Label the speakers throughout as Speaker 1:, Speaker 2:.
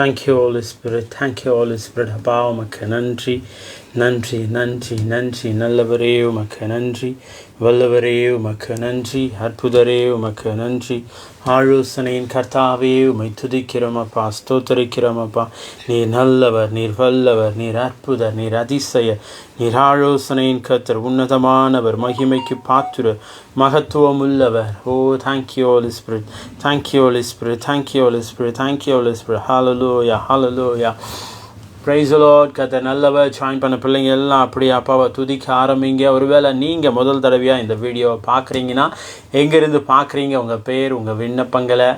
Speaker 1: Thank you, Holy Spirit. Thank you, Holy Spirit. அப்பா உமக்கு நன்றி நன்றி நன்றி நன்றி. நல்லவரே உமக்கு நன்றி, வல்லவரே உமக்கு நன்றி, அற்புதரே உமக்கு நன்றி. ஆலோசனையின் கர்த்தாவே உமை துதிக்கிறோம் அப்பா, ஸ்தோத்தரிக்கிறோம் அப்பா. நீர் நல்லவர், நீர் வல்லவர், நீர் அற்புதர், நீர் அதிசய, நீர் ஆலோசனையின் கர்த்தர், உன்னதமானவர், மகிமைக்கு பாத்திர, மகத்துவம் உள்ளவர். Oh thank you Holi spirit, thank you Holi spirit, thank you Holi spirit, thank you Holi spirit. Hallelujah hallelujah. Praise the lord. கர்த்தர் நல்லவர். ஜாயின் பண்ண பிள்ளைங்க எல்லாம் அப்படியே அப்பாவை துதிக்க ஆரம்பிங்க. ஒருவேளை நீங்கள் முதல் தடவையாக இந்த வீடியோவை பார்க்குறீங்கன்னா, எங்கேருந்து பார்க்குறீங்க, உங்கள் பேர், உங்கள் விண்ணப்பங்களை,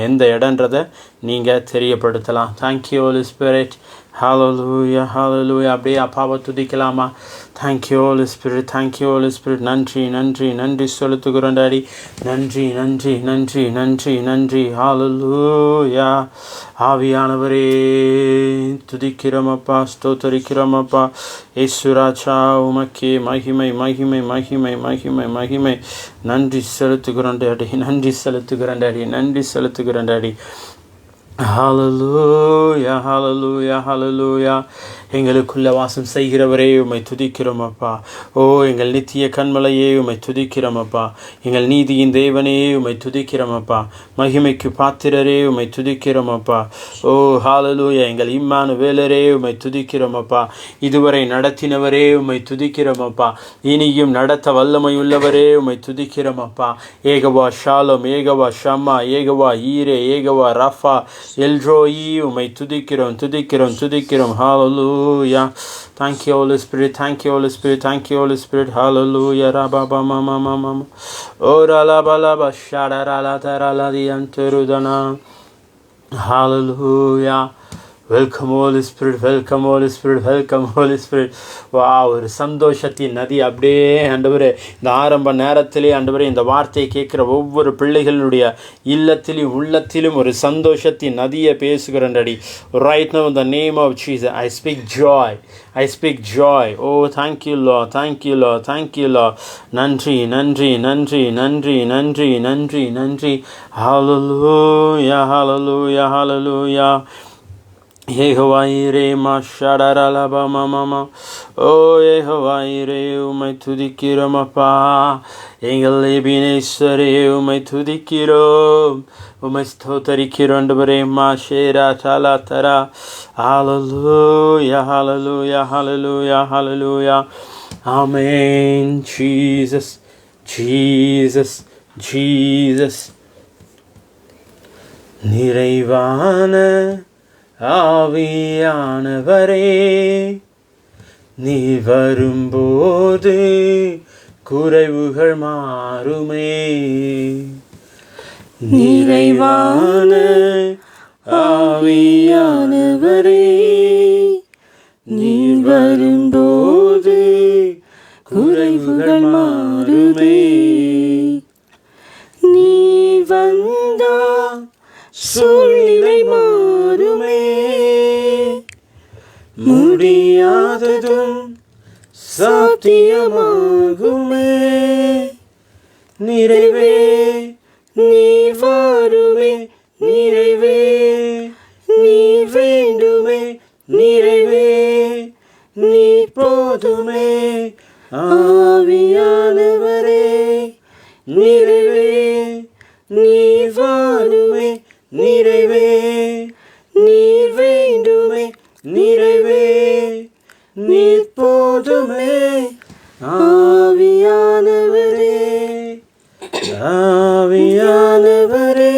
Speaker 1: எந்த இடன்றதை நீங்கள் தெரியப்படுத்தலாம். Thank you Holi spirit. Hallelujah hallelujah. அப்படியே அப்பாவை துதிக்கலாமா? Thank you Holi spirit, thank you Holi spirit. நன்றி நன்றி நன்றி செலுத்துகிறோம் டாடி. நன்றி நன்றி நன்றி நன்றி நன்றி. ஹல்லேலூயா. ஆவியானவரே துதிக்கிறோம் அப்பா, ஸ்தோத்தரிக்கிறோம் அப்பா. இயேசுராஜா உமக்கே மகிமை மகிமை மகிமை மகிமை மகிமை. நன்றி செலுத்துகிறோம் டாடி, நன்றி செலுத்துகிறோம் டாடி, நன்றி செலுத்துகிறோம் டாடி. ஹல்லேலூயா ஹல்லேலூயா ஹல்லேலூயா. எங்களுக்குள்ள வாசம் செய்கிறவரே உம்மை துதிக்கிறோம் அப்பா. ஓ எங்கள் நித்திய கண்மலையே உம்மை துதிக்கிறோம் அப்பா. எங்கள் நீதியின் தேவனே உம்மை துதிக்கிறோம் அப்பா. மகிமைக்கு பாத்திரரே உம்மை துதிக்கிறோம் அப்பா. ஓ ஹல்லேலூயா. எங்கள் இம்மானுவேலரே உம்மை துதிக்கிறோம் அப்பா. இதுவரை நடத்தினவரே உம்மை துதிக்கிறோம் அப்பா. இனியும் நடத்த வல்லமையுள்ளவரே உம்மை துதிக்கிறோம் அப்பா. ஏகவா ஷாሎም, ஏகவா ஷம்மா, ஏகவா ஈரே, ஏகவா ரஃபா, எல்ரோயி உம்மை துதிக்கிறோம் துதிக்கிறோம் துதிக்கிறோம். ஹல்லேலூயா. Thank you Holy Spirit, thank you Holy Spirit, thank you Holy Spirit. Hallelujah. Rababa mama mama. Ora la bala ba shara la tara la di anterudana. Hallelujah. Welcome Holy Spirit, welcome Holy Spirit, welcome Holy Spirit. வா, ஒரு சந்தோஷத்தின் நதி அப்படியே ஆண்டவரே இந்த ஆரம்ப நேரத்திலே ஆண்டவரே இந்த வார்த்தையை கேட்குற ஒவ்வொரு பிள்ளைகளுடைய இல்லத்திலும் உள்ளத்திலும் ஒரு சந்தோஷத்தின் நதியை பேசுகிறேன் daddy. Right now in the name of Jesus I speak joy, I speak joy. Oh thank you Lord, thank you Lord, thank you Lord. நன்றி நன்றி நன்றி நன்றி நன்றி நன்றி நன்றி. ஹல்லேலூயா ஹல்லேலூயா ஹல்லேலூயா. யெகோவாயிரே மஷடரலப மமமா. ஓ யெகோவாயிரே உம்மை துதிக்கிறோம் அப்பா. எங்கள் எபினேஸ்வரே உம்மை துதிக்கிறோம், உம்மை ஸ்தோத்தரிக்கிறோம் ஆண்டவரே. மாஷேரா தலா தரா. Hallelujah hallelujah hallelujah hallelujah. Amen. Jesus Jesus Jesus. நிறைவான ஆவியானவரே நீ வரும்போது குறைவுகள் மாறுமே. நிறைவான ஆவியானவரே நீ வரும்போது குறைவுகள் மாறுமே. நீ வந்தா சூழ்நிலை மாறுமே. முடியாததும் சாத்தியமாகுமே. நிறைவே நீ வாருமே, நிறைவே நீ வேண்டுமே, நிறைவே நீ போதுமே. ஆவியானவரே நிறைவே நீ வாருமே, நிறைவே நீர் வேண்டுமே, நிறைவே நீர் போதுமே. ஆவியானவரே ஆவியானவரே.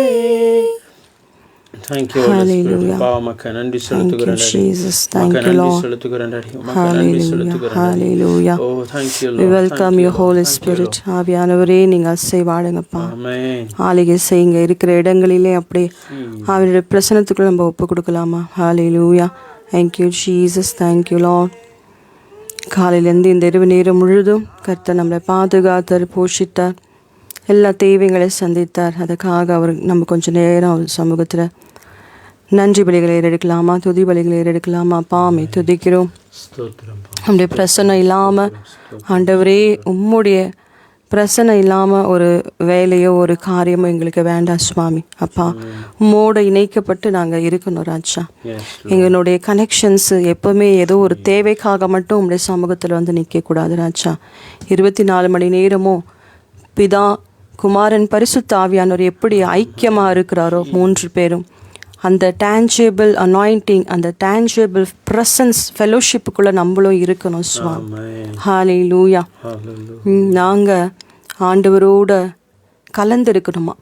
Speaker 1: Thank you Holy Spirit. பாவமக்க நன்றி செலுத்துகிறேன் Jesus. Thank you Lord.
Speaker 2: Hallelujah.
Speaker 1: Oh thank you Lord.
Speaker 2: We welcome you Holy Spirit. ஆவியானவரே நீங்க அசைவாடுங்கப்பா.
Speaker 1: Amen.
Speaker 2: ஆளுகை செய்யுங்க. இருக்கிற இடங்களிலே அப்படியே அவருடைய பிரசன்னத்துக்குள்ள நம்ம ஒப்பு கொடுக்கலாமா? Hallelujah. Thank you Jesus. Thank you Lord. காலையிலேருந்து இந்த இரவு நேரம் முழுதும் கர்த்தர் நம்மளை பாதுகாத்தார், போஷித்தார், எல்லா தேவைகளை சந்தித்தார். அதுக்காக அவர் நம்ம கொஞ்சம் நேரம் அவர் சமூகத்தில் நன்றி பலிகளை ஏறெடுக்கலாமா, துதி பலிகளை ஏறெடுக்கலாமா? பாமை துதிக்கிறோம். நம்முடைய பிரசன்னம் இல்லாமல் ஆண்டவரே உம்முடைய பிரச்சனை இல்லாமல் ஒரு வேலையோ ஒரு காரியமோ எங்களுக்கு வேண்டாம் சுவாமி. அப்பா உம்மோட இணைக்கப்பட்டு நாங்கள் இருக்கணும் ராஜா. எங்களுடைய கனெக்ஷன்ஸு எப்போவுமே ஏதோ ஒரு தேவைக்காக மட்டும் உங்களுடைய சமூகத்தில் வந்து நிற்கக்கூடாது ராஜா. 24 மணி நேரமும் பிதா குமாரன் பரிசுத்த ஆவியானவர் எப்படி ஐக்கியமாக இருக்கிறாரோ 3 பேரும், அந்த டேஞ்சபிள் அனாயிண்டிங், அந்த டேஞ்சபிள் ப்ரெசன்ஸ் ஃபெலோஷிப்புக்குள்ளே நம்மளும் இருக்கணும் சுவாமி. ஹல்லேலூயா. நாங்கள் ஆண்டவரோட கலந்து இருக்கிறோமா?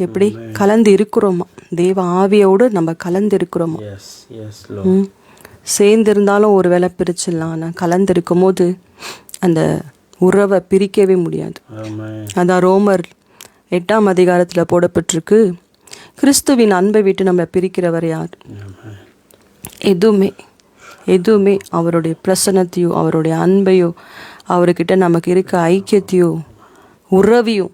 Speaker 2: எப்படி கலந்து இருக்கிறோமா? தேவ ஆவியோடு நம்ம கலந்து இருக்கிறோமா? சேர்ந்திருந்தாலும் ஒரு வேளை பிரிச்சிடலாம். ஆனால் கலந்து இருக்கும் போது அந்த உறவை பிரிக்கவே முடியாது. அதான் ரோமர் 8ஆம் அதிகாரத்தில் போடப்பட்டிருக்கு, கிறிஸ்துவின் அன்பை விட்டு நம்ம பிரிக்கிறவர் யார்? எதுவுமே அவருடைய பிரசன்னத்தையோ அவருடைய அன்பையோ அவர்கிட்ட நமக்கு இருக்க ஐக்கியத்தையோ உறவையும்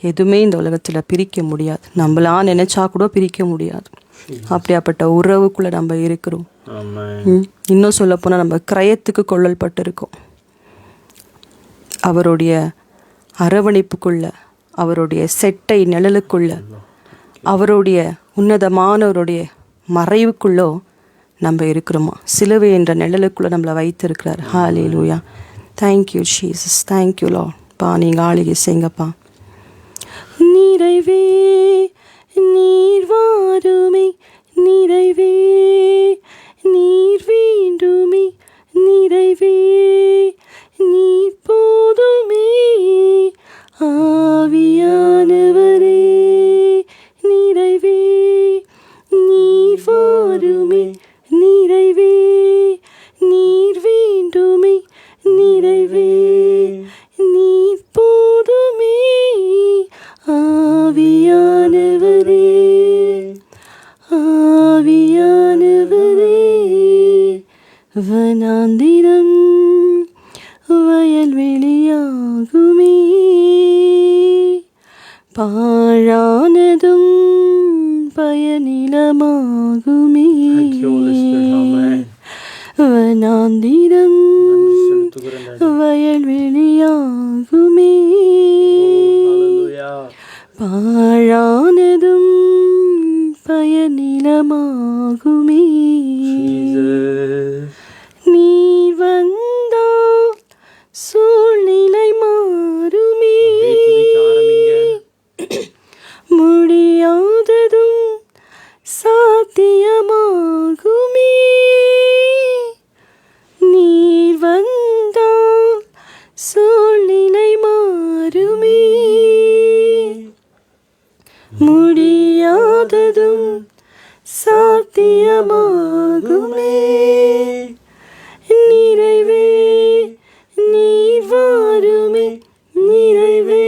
Speaker 2: எதுவுமே இந்த உலகத்தில் பிரிக்க முடியாது. நம்மளா நினைச்சா கூட பிரிக்க முடியாது. அப்படியாப்பட்ட உறவுக்குள்ளே நம்ம இருக்கிறோம். இன்னும் சொல்ல போனால் நம்ம கிரயத்துக்கு கொள்ளல்பட்டு இருக்கோம். அவருடைய அரவணைப்புக்குள்ள, அவருடைய செட்டை நிழலுக்குள்ள, அவருடைய உன்னதமானவருடைய மறைவுக்குள்ளோ நம்ம இருக்கிறோமா? சிலுவை என்ற நிழலுக்குள்ளே நம்மளை வைத்திருக்கிறார். Hallelujah. Thank you Jesus. Thank you lord. பா நீங்கள் ஆளுகை செய்யுங்கப்பா. நிறைவே நீர் வாருமே, நிறைவே நீர் வேண்டுமே, நிறைவே நீர் போதுமே, ஆவியானவரே நிறைவே நீர் வாருமே, நிறைவே நீர் வேண்டுமே, நிறைவே நீர் போதுமே, ஆவியானவரே ஆவியானவரே. வனாந்திரம் வயல்வெளியாகுமே, பாழானதும் பயனிலமாகுமே, வனாந்திரம் வயல்வெளியாகுமே, பாழானதும் பயனிலமாகுமே. நீர் வந்தால் சூழ்நிலை மாறுமே, முடியாததும் சாத்தியமாகுமே. நீர் வந்தால் சூழ்நிலை மாறுமே, முடியாததும் சாத்தியமாகுமே. நிறைவே நீர் வாருமே, நிறைவே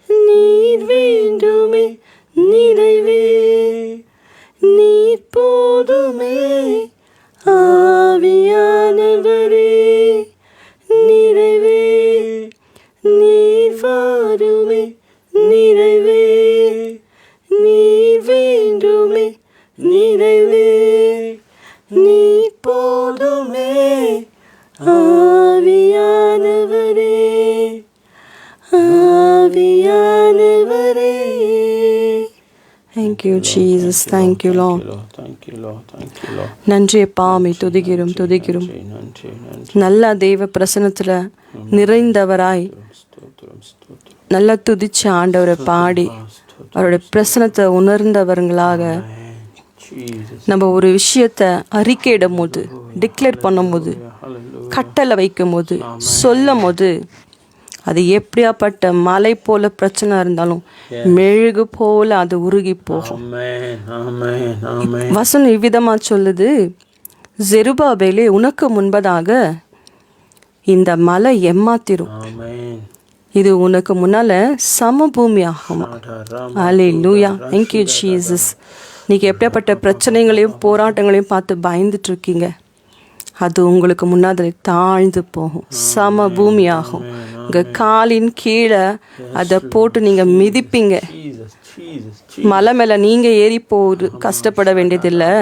Speaker 2: நீர் வேண்டுமே, நிறைவே நீர் போதுமே, ஆவியானவரே நிறைவே நீர் வாருமே, நிறைவே நீர் வேண்டுமே, நிறைவே நீர் போதுமே, ஆவியானவரே ஆவியானவரே. Thank you Jesus. Thank you Lord. நன்றி அப்பா, உம்மை துதிக்கிறோம். நல்ல தேவ பிரசன்னத்தில் நிறைந்தவராய் நல்லா துதிச்சு ஆண்டவரை பாடி அவருடைய பிரசன்னத்தை உணர்ந்தவர்களாக நம்ம ஒரு விஷயத்தை அறிக்கையிடும் போது, டிக்ளேர் பண்ணும் போது, கட்டளை வைக்கும் போது, சொல்லும் போது, அது எப்படியாப்பட்ட மலை போல பிரச்சனை இருந்தாலும் மெழுகு போல அது உருகி போகும். வசனம் இவ்விதமா சொல்லுது, செருபாபேலே உனக்கு முன்பதாக இந்த மலை ஏமாத்திரும், இது உனக்கு முன்னால சமபூமி ஆகுமா. அல்லேலூயா. Thank you Jesus. நீங்கள் எப்படியாப்பட்ட பிரச்சனைகளையும் போராட்டங்களையும் பார்த்து பயந்துட்டு இருக்கீங்க, அது உங்களுக்கு முன்னாடி தாழ்ந்து போகும், சம பூமி ஆகும். உங்கள் காலின் கீழே அதை போட்டு நீங்கள் மிதிப்பீங்க. மலை மேலே நீங்கள் ஏறி போது கஷ்டப்பட வேண்டியதில்லை,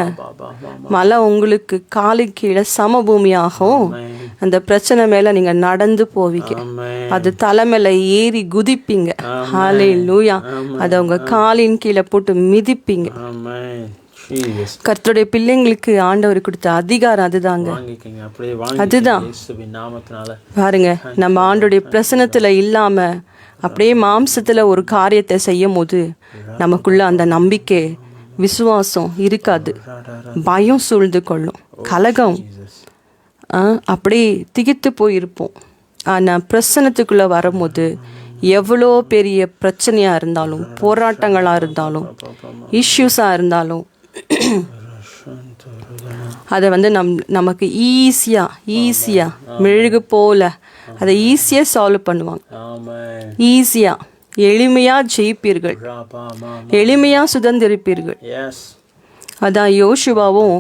Speaker 2: மலை உங்களுக்கு காலின் கீழே சமபூமி ஆகும். அந்த பிரச்சனை மேல நீங்க நடந்து போவீங்க. அது தலைமையில ஏறி குதிப்பீங்க. ஹல்லேலூயா. அதை உங்க காலின் கீழே போட்டு மிதிப்பீங்க. கர்த்தருடைய பிள்ளைங்களுக்கு ஆண்டவர் கொடுத்த அதிகாரம் அதுதாங்க. அதுதான் பாருங்க, நம்ம ஆண்டோடைய பிரசனத்துல இல்லாம அப்படியே மாம்சத்துல ஒரு காரியத்தை செய்யும் போது நமக்குள்ள அந்த நம்பிக்கை விசுவாசம் இருக்காது. பயம் சூழ்ந்து கொள்ளும், கலகம், அப்படியே திகித்து போயிருப்போம். ஆனால் பிரசனத்துக்குள்ளே வரும்போது எவ்வளோ பெரிய பிரச்சனையாக இருந்தாலும், போராட்டங்களாக இருந்தாலும், இஷ்யூஸாக இருந்தாலும் அதை வந்து நமக்கு ஈஸியாக மெழுகு போல அதை ஈஸியாக சால்வ் பண்ணுவாங்க. ஈஸியாக எளிமையாக ஜெயிப்பீர்கள், எளிமையாக சுதந்திரிப்பீர்கள். அதான் யோசுவாவும்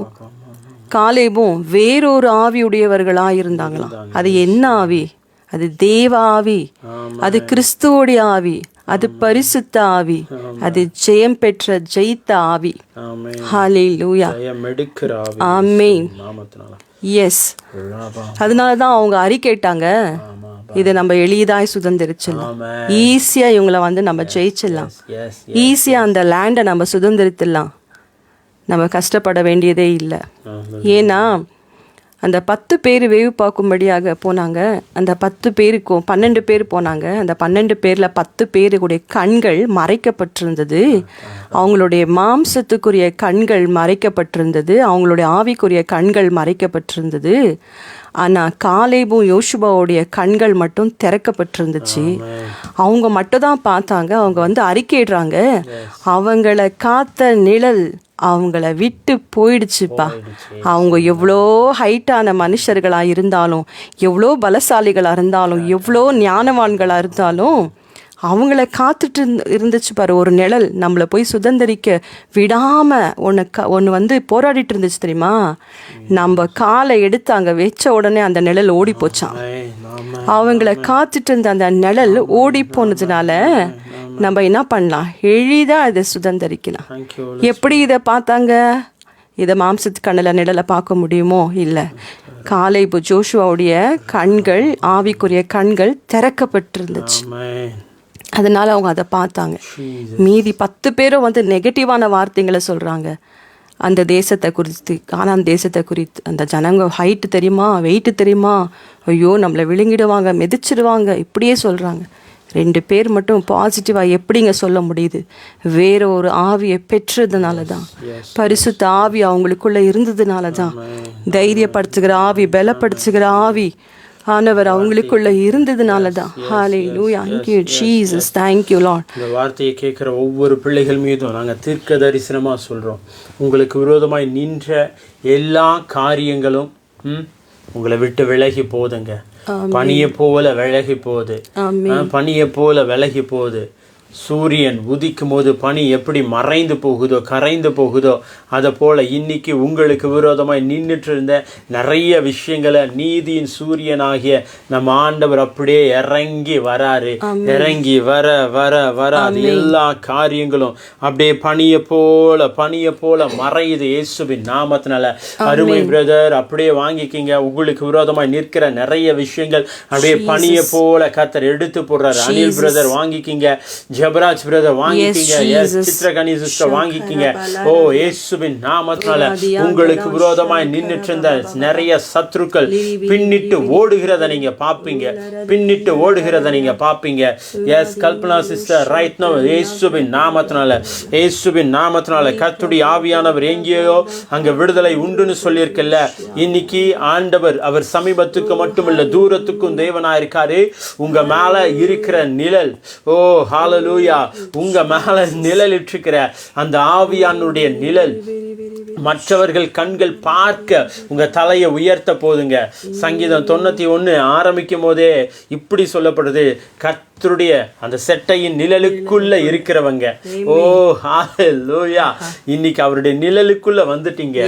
Speaker 2: காலேபும் வேறொரு ஆவியுடையவர்களாக இருந்தாங்களாம். அது என்ன ஆவி? அது தேவ ஆவி, அது கிறிஸ்துவோடைய ஆவி, அது பரிசுத்த ஆவி, அது ஜெயம் பெற்ற ஜெயித்த ஆவி. ஹல்லேலூயா. ஆமென். எஸ். அதனாலதான் அவங்க அறிக்கைட்டாங்க, இதை நம்ம எளிதாய் சுதந்திரிச்சிடலாம், ஈஸியா இவங்களை வந்து நம்ம ஜெயிச்சிடலாம், ஈஸியா அந்த லேண்டை நம்ம சுதந்திரித்திடலாம், நம்ம கஷ்டப்பட வேண்டியதே இல்லை. ஏன்னா அந்த 10 பேர் வேவு பார்க்கும்படியாக போனாங்க. அந்த 10 பேருக்கும் 12 பேர் போனாங்க. அந்த 12 பேரில் 10 பேருடைய கண்கள் மறைக்கப்பட்டிருந்தது. அவங்களுடைய மாம்சத்துக்குரிய கண்கள் மறைக்கப்பட்டிருந்தது, அவங்களுடைய ஆவிக்குரிய கண்கள் மறைக்கப்பட்டிருந்தது. ஆனால் காலேபும் யோசுவாவுடைய கண்கள் மட்டும் திறக்கப்பட்டிருந்துச்சு. அவங்க மட்டும் தான் பார்த்தாங்க. அவங்க வந்து அறிக்கையிடுறாங்க, அவங்கள காத்த நிழல் அவங்கள விட்டு போயிடுச்சுப்பா. அவங்க எவ்வளோ ஹைட்டான மனுஷர்களாக இருந்தாலும், எவ்வளோ பலசாலிகளாக இருந்தாலும், எவ்வளோ ஞானவான்களாக இருந்தாலும் அவங்கள காத்துட்டு இருந்துச்சு பாரு ஒரு நிழல். நம்மளை போய் சுதந்திரிக்க விடாமல் ஒன்று வந்து போராடிட்டு இருந்துச்சு தெரியுமா? நம்ம காலை எடுத்து அங்கே வச்ச உடனே அந்த நிழல் ஓடி போச்சான். அவங்கள காத்துட்டு இருந்த அந்த நிழல் ஓடி போனதுனால நம்ம என்ன பண்ணலாம்? எளிதாக இதை சுதந்திரிக்கலாம். எப்படி இதை பார்த்தாங்க? இதை மாம்சத்து கண்ணில் நிழலை பார்க்க முடியுமோ? இல்லை. காலேபு ஜோஷுவாவுடைய கண்கள், ஆவிக்குரிய கண்கள் திறக்கப்பட்டிருந்துச்சு. அதனால அவங்க அதை பார்த்தாங்க. மீதி 10 பேரும் வந்து நெகட்டிவான வார்த்தைகளை சொல்கிறாங்க அந்த தேசத்தை குறித்து, கானான் தேசத்தை குறித்து. அந்த ஜனங்க ஹைட்டு தெரியுமா, வெயிட்டு தெரியுமா, ஐயோ நம்மளை விழுங்கிடுவாங்க, மிதிச்சிடுவாங்க, இப்படியே சொல்கிறாங்க. 2 பேர் மட்டும் பாசிட்டிவாக எப்படிங்க சொல்ல முடியுது? வேற ஒரு ஆவியை பெற்றதுனால தான், பரிசுத்த ஆவி அவங்களுக்குள்ளே இருந்ததுனால தான், தைரியப்படுத்துகிற ஆவி, பலப்படுத்துகிற ஆவி ஆனவர் அவங்களுக்குள்ள இருந்ததுனால தான். ஹல்லேலூயா. Thank you Jesus. Thank you Lord.
Speaker 1: இந்த வார்த்தையை கேட்குற ஒவ்வொரு பிள்ளைகள் மீதும் நாங்கள் தீர்க்க தரிசனமாக சொல்கிறோம், உங்களுக்கு விரோதமாய் நின்ற எல்லா காரியங்களும் உங்களை விட்டு விலகி போதுங்க. பனியை போல விலகி போகுது, பனியை போல விலகி போகுது. சூரியன் உதிக்கும் போது பனி எப்படி மறைந்து போகுதோ, கரைந்து போகுதோ, அதை போல இன்னைக்கு உங்களுக்கு விரோதமாய் நின்றுட்டு இருந்த நிறைய விஷயங்களை நீதியின் சூரியனாகிய நம்ம ஆண்டவர் அப்படியே இறங்கி வராரு. இறங்கி வர வர வர அது எல்லா காரியங்களும் அப்படியே பனியை போல மறையுது இயேசுவின் நாமத்தினால. அருமை பிரதர், அப்படியே வாங்கிக்கிங்க. உங்களுக்கு விரோதமாய் நிற்கிற நிறைய விஷயங்கள் அப்படியே பனியை போல கர்த்தர் எடுத்து போடுறாரு. அனில் பிரதர் வாங்கிக்கிங்க, ஜெபராஜ் பிரதர் வாங்கிக்கிங்க, சித்ரகனி சிஸ்டர் வாங்கிக்கிங்க. ஓ இயேசுவின் நாமத்தினால உங்களுக்கு விரோதமாய் நின்னுட்டு இருந்த நிறைய சத்துருக்கள் பின்னிட்டு ஓடுகிறத நீங்க பாப்பீங்க, பின்னிட்டு ஓடுகிறத நீங்க பாப்பீங்க. S Kalpana sister right now இயேசுவின் நாமத்தினால, இயேசுவின் நாமத்தினால கர்த்தருடைய ஆவியானவர் எங்கேயோ அங்க விடுதலை உண்டுன்னு சொல்லியிருக்கல. இன்னைக்கு ஆண்டவர் அவர் சமீபத்துக்கு மட்டுமில்ல தூரத்துக்கும் தேவனா இருக்காரு. உங்க மேல இருக்கிற நிழல், ஓ ஹல்லேலூயா, உங்க மேல நிழலிட்டிருக்கிற அந்த ஆவியானுடைய நிழல் மற்றவர்கள் கண்கள் பார்க்க உங்க தலையை உயர்த்த போதுங்க. சங்கீதம் 91 ஆரம்பிக்கும் போதே இப்படி சொல்லப்படுது, கர்த்தர் கர்த்தருடைய அந்த செட்டையின் நிழலுக்குள்ள இருக்கிறவங்க. ஓ ஹalleluya, இன்னைக்கு அவருடைய நிழலுக்குள்ள வந்துட்டீங்க,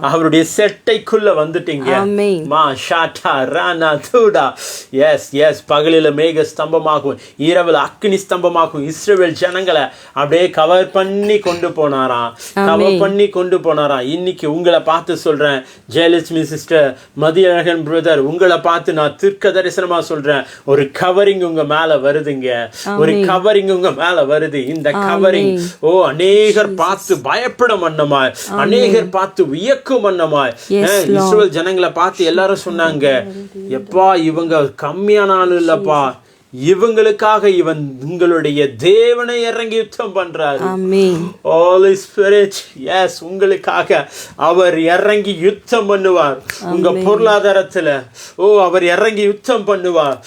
Speaker 1: அவருடைய செட்டைக்குள்ள வந்துட்டீங்க. மா ஷாட்டா ரானா தூடா. எஸ் எஸ், பகலில மேக ஸ்தம்பமாகும், இரவுல அக்கினி ஸ்தம்பமாகும் இஸ்ரவேல் ஜனங்களை அப்படியே கவர் பண்ணி கொண்டு போனாராம், கவர் பண்ணி கொண்டு போனாராம். இன்னைக்கு உங்களை பார்த்து சொல்றேன் ஜெயலட்சுமி சிஸ்டர், மதியழகன் பிரதர், உங்களை பார்த்து நான் தீர்க்க தரிசனமா சொல்றேன், ஒரு கவரிங் உங்க மேல வருதுங்க, ஒரு கவரிங் உங்க மேல வருது. இந்த கவரிங் ஓ அநேகர் பார்த்து பயப்படும் வண்ணமாய், அநேகர் பார்த்து வியக்கும் வண்ணமாய். இஸ்ரவேல் ஜனங்களை பார்த்து எல்லாரும் சொன்னாங்க, எப்பா இவங்க கம்மியான ஆள் இல்லப்பா, இவங்களுக்காக இவன் உங்களுடைய தேவனை இறங்கி யுத்தம் பண்றாரு. Holy Spirit, yes, உங்களுக்காக அவர் இறங்கி யுத்தம் பண்ணுவார். உங்க பொருளாதாரத்துல அவர் இறங்கி யுத்தம் பண்ணுவார்.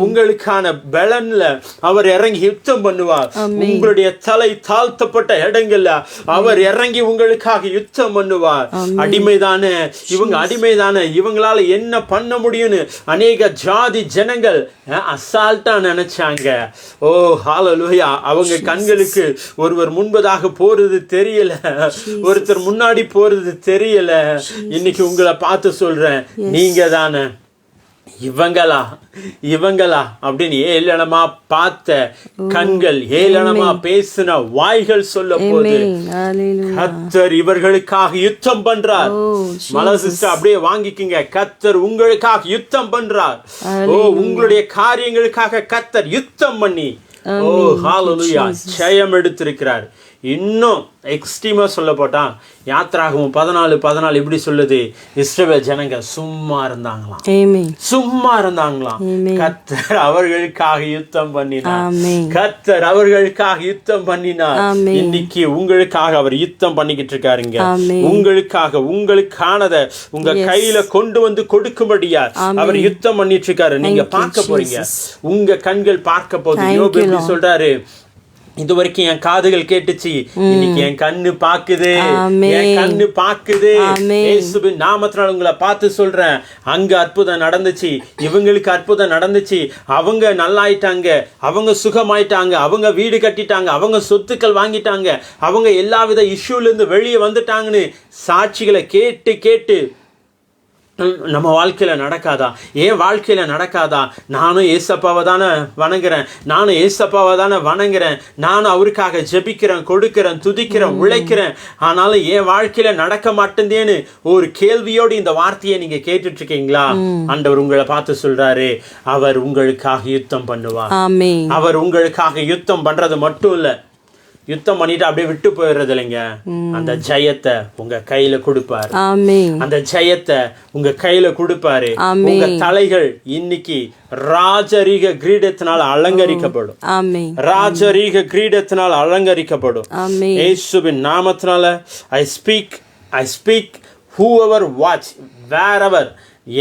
Speaker 1: உங்களுக்கான பலன்ல அவர் இறங்கி யுத்தம் பண்ணுவார். உங்களுடைய தலை தாழ்த்தப்பட்ட இடங்கள்ல அவர் இறங்கி உங்களுக்காக யுத்தம் பண்ணுவார். அடிமைதானே இவங்க, அடிமைதானே இவங்களால என்ன பண்ண முடியும்னு அநேக ஜாதி ஜனங்கள் அசால்ட் நினைச்சாங்க. ஓ ஹalleluya, அவங்க கண்களுக்கு ஒருவர் முன்பதாக போறது தெரியல, ஒருத்தர் முன்னாடி போறது தெரியல. இன்னைக்கு உங்களை பார்த்து சொல்றேன், நீங்க தானே இவங்களா இவங்களா அப்படின்னு ஏளனமா பார்த்த கண்கள், ஏளனமா பேசின வாய்கள் சொல்ல போது கர்த்தர் இவர்களுக்காக யுத்தம் பண்றார். மனசிஸ்ட அப்படியே வாங்கிக்கிங்க, கர்த்தர் உங்களுக்காக யுத்தம் பண்றார். உங்களுடைய காரியங்களுக்காக கர்த்தர் யுத்தம் பண்ணி ஹalleluya ஜெயம் எடுத்திருக்கிறார். இன்னும் எக்ஸ்ட்ரீமா சொல்ல போட்டா யாத்ராகமம் 14:14 இப்படி சொல்லுது, இஸ்ரவேல் ஜனங்க சும்மா இருந்தாங்களாம், சும்மா இருந்தாங்களாம். கர்த்தர் அவர்களுக்காக யுத்தம் பண்ணினார், கர்த்தர் அவர்களுக்காக யுத்தம் பண்ணினார். இன்னைக்கு உங்களுக்காக அவர் யுத்தம் பண்ணிக்கிட்டு இருக்காருங்க. உங்களுக்காக உங்களுக்கானத உங்க கையில கொண்டு வந்து கொடுக்கும்படியா அவர் யுத்தம் பண்ணிட்டு இருக்காரு. நீங்க பார்க்க போறீங்க, உங்க கண்கள் பார்க்க போகுது. யோபு எப்படி சொல்றாரு, இது வரைக்கும் என் காதுகள் கேட்டுச்சு, இன்னைக்கு என் கண்ணு பாக்குது, என் கண்ணு பாக்குது. இயேசுவின் நாமத்தினால உங்களை பார்த்து சொல்றேன், அங்க அற்புதம் நடந்துச்சு, இவங்களுக்கு அற்புதம் நடந்துச்சு, அவங்க நல்லாயிட்டாங்க, அவங்க சுகமாயிட்டாங்க, அவங்க வீடு கட்டிட்டாங்க, அவங்க சொத்துக்கள் வாங்கிட்டாங்க, அவங்க எல்லாவித இஷ்யூல இருந்து வெளியே வந்துட்டாங்கன்னு சாட்சிகளை கேட்டு கேட்டு நம்ம வாழ்க்கையில நடக்காதா? ஏன் வாழ்க்கையில நடக்காதா? நானும் ஏசப்பாவை தானே வணங்குறேன், நானும் ஏசப்பாவை தானே வணங்குறேன், நானும் அவருக்காக ஜெபிக்கிறேன், கொடுக்கிறேன், துதிக்கிறேன், உழைக்கிறேன், ஆனாலும் என் வாழ்க்கையில நடக்க மாட்டேந்தேன்னு ஒரு கேள்வியோடு இந்த வார்த்தையை நீங்க கேட்டுட்டு இருக்கீங்களா? ஆண்டவர் உங்களை பார்த்து சொல்றாரு, அவர் உங்களுக்காக யுத்தம் பண்ணுவார். அவர் உங்களுக்காக யுத்தம் பண்றது மட்டும் இல்ல, யுத்தம் பண்ணிட்டு அப்படியே விட்டு போயிடுறது இல்லைங்க, அந்த ஜெயத்தை உங்க கையில கொடுப்பாரு. அந்த ஜெயத்தை உங்க கையில கொடுப்பாரு. உங்க தலைகள் இன்னைக்கு ராஜரீக கிரீடத்தினால் அலங்கரிக்கப்படும், ராஜரீக கிரீடத்தினால் அலங்கரிக்கப்படும். இயேசுவின் நாமத்தினால I speak whoever watch wherever,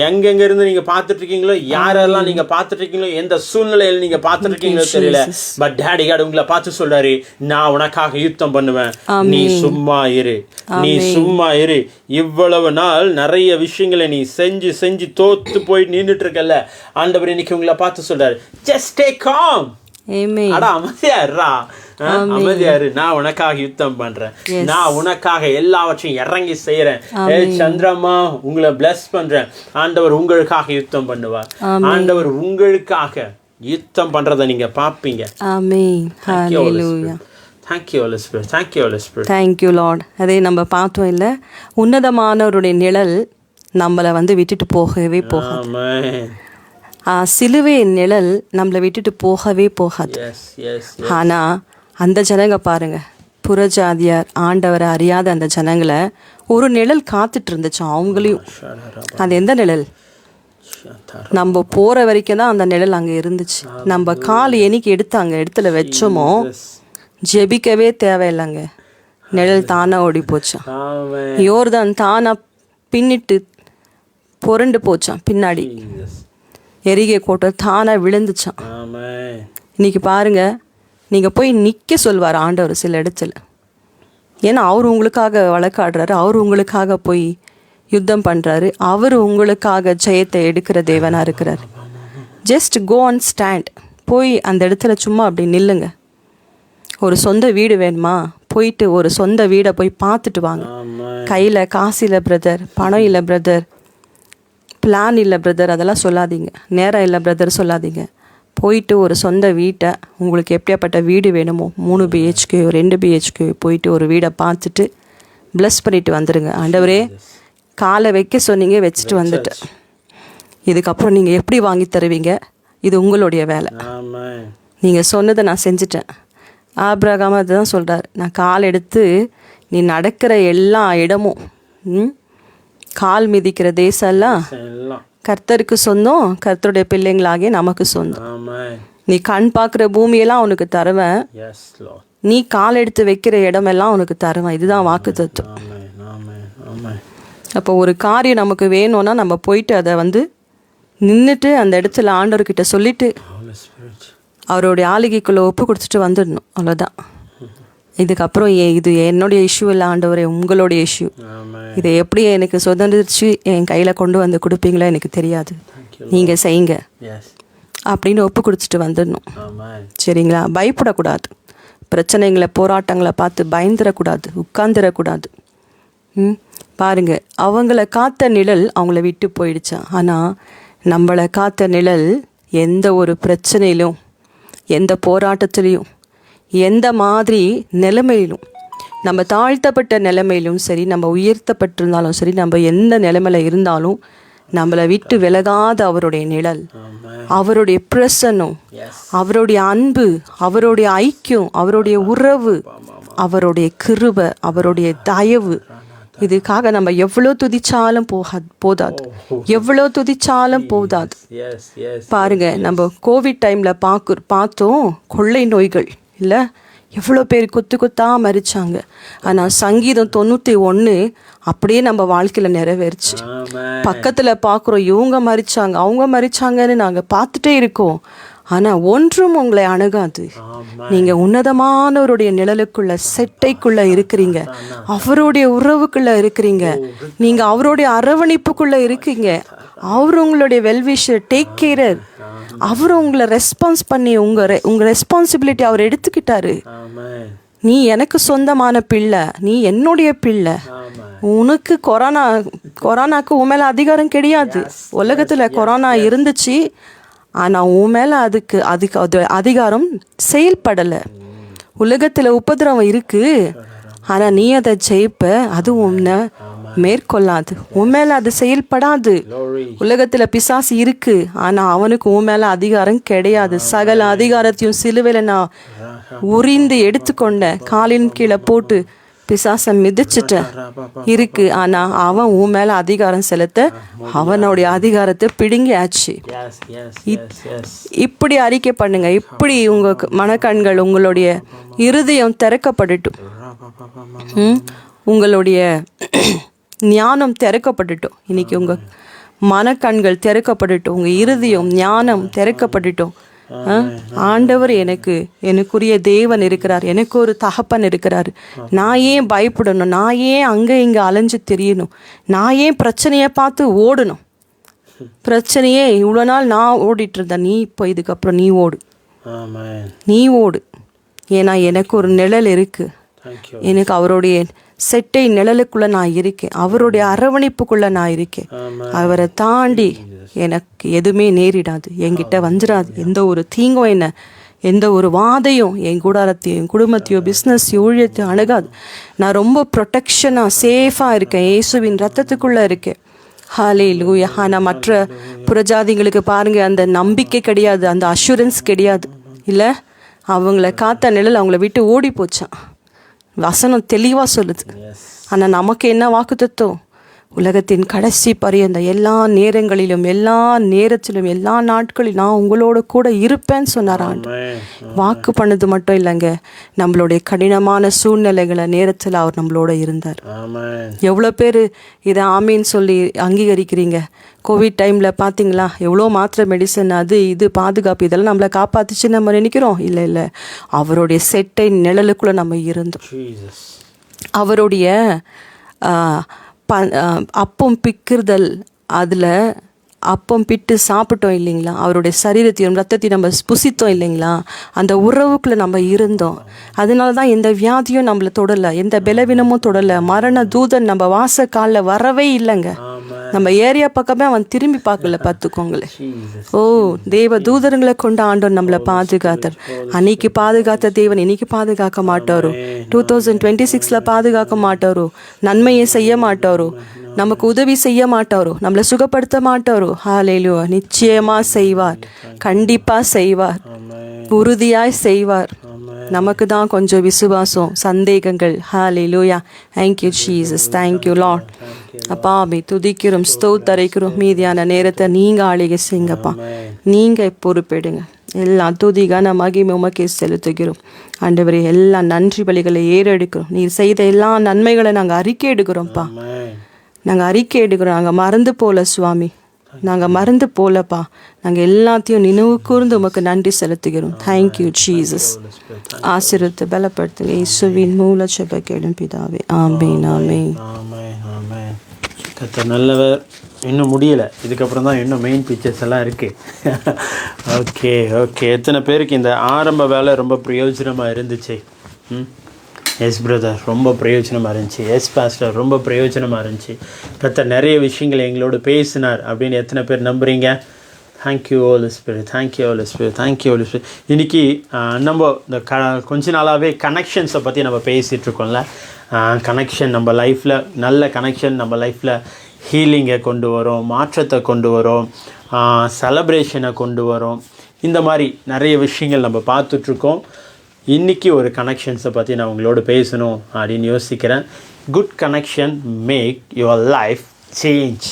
Speaker 1: எங்கெங்க இருந்து நீங்க பார்த்துட்டு இருக்கீங்களோ, யாரெல்லாம் நீங்க பார்த்துட்டு இருக்கீங்களோ, எந்த சூழ்நிலையில நீங்க பார்த்துட்டு இருக்கீங்களோ தெரியல, பட் டாடி காட் உங்களை பார்த்து சொல்றாரு, நான் உனக்காக யுத்தம் பண்ணுவேன், நீ சும்மா இரு, நீ சும்மா இரு. இவ்வளவு நாள் நிறைய விஷயங்களை நீ செஞ்சு செஞ்சு தோத்து போய் நின்றுட்டு இருக்கல, ஆண்டவர் இன்னைக்கு உங்களை பார்த்து சொல்றாரு, just stay calm. அமைதியாரு, நான் உனக்காக யுத்தம் பண்றேன், நான் உனக்காக எல்லாவற்றையும் இறங்கி செய்யறேன். சந்திரமா உங்களை பிளஸ் பண்றேன். ஆண்டவர் உங்களுக்காக யுத்தம் பண்ணுவார். ஆண்டவர் உங்களுக்காக யுத்தம் பண்றதை நீங்க பாப்பீங்க.
Speaker 2: Thank you Lord. அதே நம்ம பார்த்தோம் இல்ல, உன்னதமானவருடைய நிழல் நம்மளை விட்டுட்டு போகவே போகாது. சிலுவை நிழல் நம்மளை விட்டுட்டு போகவே போகாது. ஆனா அந்த ஜனங்க பாருங்க, புறஜாதியார், ஆண்டவரை அறியாத அந்த ஜனங்களை ஒரு நிழல் காத்துட்டு இருந்துச்சு அவங்களையும். அது எந்த நிழல்? நம்ம போற வரைக்கும் தான் அந்த நிழல் அங்க இருந்துச்சு. நம்ம கால் என்னைக்கு எடுத்து அங்க இடத்துல வச்சோமோ, ஜெபிக்கவே தேவையில்லைங்க, நிழல் தானா ஓடி போச்சான். யோர்தான் தானா பின்னிட்டு புரண்டு போச்சான், பின்னாடி எரிகை கோட்டை தானா விழுந்துச்சான். இன்னைக்கு பாருங்க, நீங்க போய் நிக்க சொல்வார் ஆண்டவர் சில இடத்துல. ஏன்னா அவர் உங்களுக்காக வழக்காடுறாரு, அவர் உங்களுக்காக போய் யுத்தம் பண்றாரு, அவர் உங்களுக்காக ஜெயத்தை எடுக்கிற தேவனா இருக்கிறார். ஜஸ்ட் கோ அண்ட் ஸ்டாண்ட், போய் அந்த இடத்துல சும்மா அப்படி நில்லுங்க. ஒரு சொந்த வீடு வேணுமா, போயிட்டு ஒரு சொந்த வீடை போய் பார்த்துட்டு வாங்க. கையில் காசு இல்லை பிரதர், பணம் இல்லை பிரதர், பிளான் இல்லை பிரதர், அதெல்லாம் சொல்லாதீங்க. நேரம் இல்லை பிரதர் சொல்லாதீங்க. போயிட்டு ஒரு சொந்த வீட்டை, உங்களுக்கு எப்படியாப்பட்ட வீடு வேணுமோ, 3 BHK 2 BHK போயிட்டு ஒரு வீடை பார்த்துட்டு ப்ளஸ் பண்ணிட்டு வந்துடுங்க. ஆண்டவரே காலை வைக்க சொன்னீங்க, வச்சுட்டு வந்துட்டு இதுக்கப்புறம் நீங்கள் எப்படி வாங்கி தருவீங்க, இது உங்களுடைய வேலை. நீங்கள் சொன்னதை நான் செஞ்சுட்டேன். ஆபிரகாம் அதுதான் சொல்கிறார், நான் கால் எடுத்து நீ நடக்கிற எல்லா இடமும் கால் மிதிக்கிற தேசம் எல்லாம் கர்த்தருக்கு சொந்தம், கர்த்தருடைய பிள்ளைங்களாகிய நமக்கு சொந்தம். நீ கண் பார்க்குற பூமியெல்லாம் உனக்கு தருவேன், நீ கால் எடுத்து வைக்கிற இடமெல்லாம் உனக்கு தருவேன். இதுதான் வாக்கு தத்துவம். அப்போ ஒரு காரியம் நமக்கு வேணும்னா நம்ம போயிட்டு அதை நின்றுட்டு அந்த இடத்துல ஆண்டவர்கிட்ட சொல்லிட்டு அவருடைய ஆளுகைக்குள்ளே ஒப்பு கொடுத்துட்டு வந்துடணும். அவ்வளோதான். இதுக்கப்புறம் இது என்னுடைய இஷ்யூ இல்லை ஆண்டவரே, உங்களுடைய இஷ்யூ. இதை எப்படி எனக்கு சுதந்திரிச்சு என் கையில் கொண்டு வந்து கொடுப்பீங்களோ எனக்கு தெரியாது, நீங்கள் செய்யுங்க அப்படின்னு ஒப்பு கொடுத்துட்டு வந்துடணும். சரிங்களா? பயப்படக்கூடாது. பிரச்சனைகளை போராட்டங்களை பார்த்து பயந்துடக்கூடாது, உட்கார்ந்துடக்கூடாது. பாருங்க, அவங்கள காத்த நிழல் அவங்கள விட்டு போயிடுச்சா. ஆனால் நம்மளை காத்த நிழல் எந்த ஒரு பிரச்சனையிலும், எந்த போராட்டத்திலையும், எந்த மாதிரி நிலைமையிலும், நம்ம தாழ்த்தப்பட்ட நிலைமையிலும் சரி, நம்ம உயர்த்தப்பட்டிருந்தாலும் சரி, நம்ம எந்த நிலைமையில இருந்தாலும் நம்மளை விட்டு விலகாத அவருடைய நிழல், அவருடைய பிரசன்னம், அவருடைய அன்பு, அவருடைய ஐக்கியம், அவருடைய உறவு, அவருடைய கிருபை, அவருடைய தயவு, இதுக்காக நம்ம எவ்வளோ துதிச்சாலும் போதாது, எவ்வளோ துதிச்சாலும் போதாது. பாருங்க, நம்ம கோவிட் டைமில் பார்த்தோம் கொள்ளை நோய்கள் இல்லை, எவ்வளோ பேர் கொத்தா மறிச்சாங்க. ஆனால் சங்கீதம் 91 அப்படியே நம்ம வாழ்க்கையில் நிறைவேறுச்சு. பக்கத்தில் பார்க்குறோம், இவங்க மறிச்சாங்க, அவங்க மறிச்சாங்கன்னு நாங்கள் பார்த்துட்டே இருக்கோம். ஆனால் ஒன்றும் உங்களை அணுகாது. நீங்கள் உன்னதமானவருடைய நிழலுக்குள்ள, செட்டைக்குள்ளே இருக்கிறீங்க, அவருடைய உறவுக்குள்ளே இருக்கிறீங்க, நீங்கள் அவருடைய அரவணைப்புக்குள்ளே இருக்கீங்க. அவர் உங்களுடைய வெல்விஷர், டேக் கேரர். அவர் உங்களை ரெஸ்பான்ஸ் பண்ணி உங்கள் ரெஸ்பான்சிபிலிட்டி அவர் எடுத்துக்கிட்டாரு. நீ எனக்கு சொந்தமான பிள்ளை, நீ என்னுடைய பிள்ளை. உனக்கு கொரோனாக்கு உன் மேலே அதிகாரம் கிடையாது. உலகத்தில் கொரோனா இருந்துச்சு, ஆனால் உன் மேலே அதுக்கு அதிகாரம் செயல்படலை. உலகத்தில் உபதிரவம் இருக்குது, ஆனால் நீ அதை ஜெயிப்ப, அது உன்னை மேற்கொள்ளாது, உன் மேலே அது செயல்படாது. உலகத்தில் பிசாசு இருக்கு, ஆனால் அவனுக்கு உன் மேலே அதிகாரம் கிடையாது. சகல அதிகாரத்தையும் சிலுவையில் நான் உரிந்து எடுத்துக்கொண்ட, காலின் கீழே போட்டு பிசாசை மிதிச்சிட்ட இருக்கு. ஆனால் அவன் உன் மேலே அதிகாரம் செலுத்த அவனுடைய அதிகாரத்தை பிடுங்கியாச்சு. இப்படி அறிக்கை பண்ணுங்க. இப்படி உங்க மனக்கண்கள், உங்களுடைய இருதயம் திறக்கப்படட்டும், உங்களுடைய ஞானம் திறக்கப்படட்டும். இன்னைக்கு உங்க மனக்கண்கள் திறக்கப்படட்டும், உங்க இருதயம் ஞானம் திறக்கப்படட்டும். ஆண்டவர் எனக்குரிய தேவன் இருக்கிறார், எனக்கு ஒரு தகப்பன் இருக்கிறார். நான் ஏன் பயப்படணும், நான் ஏன் அங்கே இங்கே அலைஞ்சு தெரியணும், நான் ஏன் பிரச்சனையை பார்த்து ஓடணும். பிரச்சனையே இவ்வளோ நாள் நான் ஓடிட்டு இருந்தேன், நீ இப்போ இதுக்கப்புறம் நீ ஓடு, நீ ஓடு. ஏன்னா எனக்கு ஒரு நிழல் இருக்கு, எனக்கு அவருடைய செட்டை நிழலுக்குள்ள நான் இருக்கேன், அவருடைய அரவணைப்புக்குள்ள நான் இருக்கேன். அவரை தாண்டி எனக்கு எதுவுமே நேரிடாது, என்கிட்ட வந்துடாது. எந்த ஒரு தீங்கும், எந்த ஒரு வாதையும் என் கூடாரத்தையும், என் குடும்பத்தையோ, பிஸ்னஸையோ, ஊழியத்தையோ அணுகாது. நான் ரொம்ப ப்ரொடெக்ஷனாக சேஃபாக இருக்கேன், இயேசுவின் ரத்தத்துக்குள்ளே இருக்கேன். ஹல்லேலூயா. ஆனால் மற்ற புறஜாதிங்களுக்கு பாருங்கள், அந்த நம்பிக்கை கிடையாது, அந்த அஷூரன்ஸ் கிடையாது. இல்லை, அவங்கள காத்த நிழல் அவங்கள விட்டு ஓடி போச்சான். வசனம் தெளிவாக சொல்லுது. ஆனால் நமக்கு என்ன வாக்குத்தத்தம்? உலகத்தின் கடைசி பரியந்த எல்லா நேரங்களிலும், எல்லா நேரத்திலும், எல்லா நாட்களிலும் நான் உங்களோட கூட இருப்பேன்னு சொன்னார் ஆண்டு. வாக்கு பண்ணது மட்டும் இல்லைங்க, நம்மளுடைய கடினமான சூழ்நிலைகளை நேரத்தில் அவர் நம்மளோட இருந்தார். எவ்வளோ பேர் இதை ஆமீன்னு சொல்லி அங்கீகரிக்கிறீங்க? கோவிட் டைமில் பார்த்தீங்களா, எவ்வளோ மாத்திரை, மெடிசன், அது இது பாதுகாப்பு, இதெல்லாம் நம்மளை காப்பாற்றுச்சு நம்ம நினைக்கிறோம். இல்லை, அவருடைய செட்டை நிழலுக்குள்ளே நம்ம இருந்தோம். அவருடைய அப்பம் பிக்கிறதல், அதில் அப்பம் பிட்டு சாப்பிட்டோம் இல்லைங்களா, அவருடைய சரீரத்தையும் ரத்தத்தையும் நம்ம புசித்தோம் இல்லைங்களா, அந்த உறவுக்குள்ளே நம்ம இருந்தோம். அதனால தான் எந்த வியாதியும் நம்மளை தொடலை, எந்த பலவீனமும் தொடலை. மரண தூதன் நம்ம வாசக்காலில் வரவே இல்லைங்க. நம்ம ஏரியா பக்கமே அவன் திரும்பி பார்க்கல, பார்த்துக்கோங்களேன். ஓ, தேவ தூதருங்களை கொண்டு ஆண்டவர் நம்மளை பாதுகாத்தார். அன்னைக்கு பாதுகாத்த தேவன் இன்னைக்கு பாதுகாக்க மாட்டாரோ? 2026 பாதுகாக்க மாட்டாரோ? நன்மையை செய்ய மாட்டாரோ? நமக்கு உதவி செய்ய மாட்டாரோ? நம்மளை சுகப்படுத்த மாட்டாரோ? ஹல்லேலூயா. நிச்சயமா செய்வார், கண்டிப்பா செய்வார், உறுதியாய் செய்வார். நமக்கு தான் கொஞ்சம் விசுவாசம், சந்தேகங்கள். Hallelujah. Thank you Jesus, thank you lord. அப்பா, துதிக்கிறோம், ஸ்தோத்தரிக்கிறோம். மீதியான நேரத்தை நீங்க ஆளுகை செய்யுங்கப்பா, நீங்க பொறுப்பெடுங்க. எல்லா துதிகான மகிமை உமக்கே செலுத்துகிறோம் ஆண்டவரே. எல்லா நன்றி பலிகளை ஏறெடுக்கிறோம். நீர் செய்த எல்லா நன்மைகளை நாங்கள் அறிக்கை எடுக்கிறோம்ப்பா, நாங்கள் அறிக்கை எடுக்கிறோம். நாங்கள் மறந்து போல சுவாமி, நாங்கள் மறந்து போலப்பா. நாங்கள் எல்லாத்தையும் நினைவு கூர்ந்து உமக்கு நன்றி செலுத்துகிறோம். Thank you Jesus. ஆசீர்வதித்து பலப்படுத்துங்க இயேசுவின் மூல ஜெப கேளும் பிதாவே. ஆமென், ஆமென்.
Speaker 1: கர்த்தர் நல்லவர். இன்னும் முடியலை, இதுக்கப்புறம் தான் இன்னும் மெயின் பிக்சர்ஸ் எல்லாம் இருக்குது. Okay okay. எத்தனை பேருக்கு இந்த ஆரம்ப வேலை ரொம்ப பிரயோஜனமாக இருந்துச்சு? எஸ் பிரதர், ரொம்ப பிரயோஜனமாக இருந்துச்சு. எஸ் பாஸ்டர், ரொம்ப பிரயோஜனமாக இருந்துச்சு. கர்த்தர் நிறைய விஷயங்கள் எங்களோடு பேசினார் அப்படின்னு எத்தனை பேர் நம்புறீங்க? Thank you Holi spirit, thank you Holi spirit, thank you Holi Spirit. இன்றைக்கி நம்ம இந்த கொஞ்ச நாளாகவே கனெக்ஷன்ஸை பற்றி நம்ம பேசிகிட்ருக்கோம்ல. கனெக்ஷன் நம்ம லைஃப்பில், நல்ல கனெக்ஷன் நம்ம லைஃப்பில் ஹீலிங்கை கொண்டு வரும், மாற்றத்தை கொண்டு வரும், செலப்ரேஷனை கொண்டு வரும். இந்த மாதிரி நிறைய விஷயங்கள் நம்ம பார்த்துட்ருக்கோம். இன்றைக்கி ஒரு கனெக்ஷன்ஸை பற்றி நான் உங்களோட பேசணும் அப்படின்னு யோசிக்கிறேன். Good connection make your life change.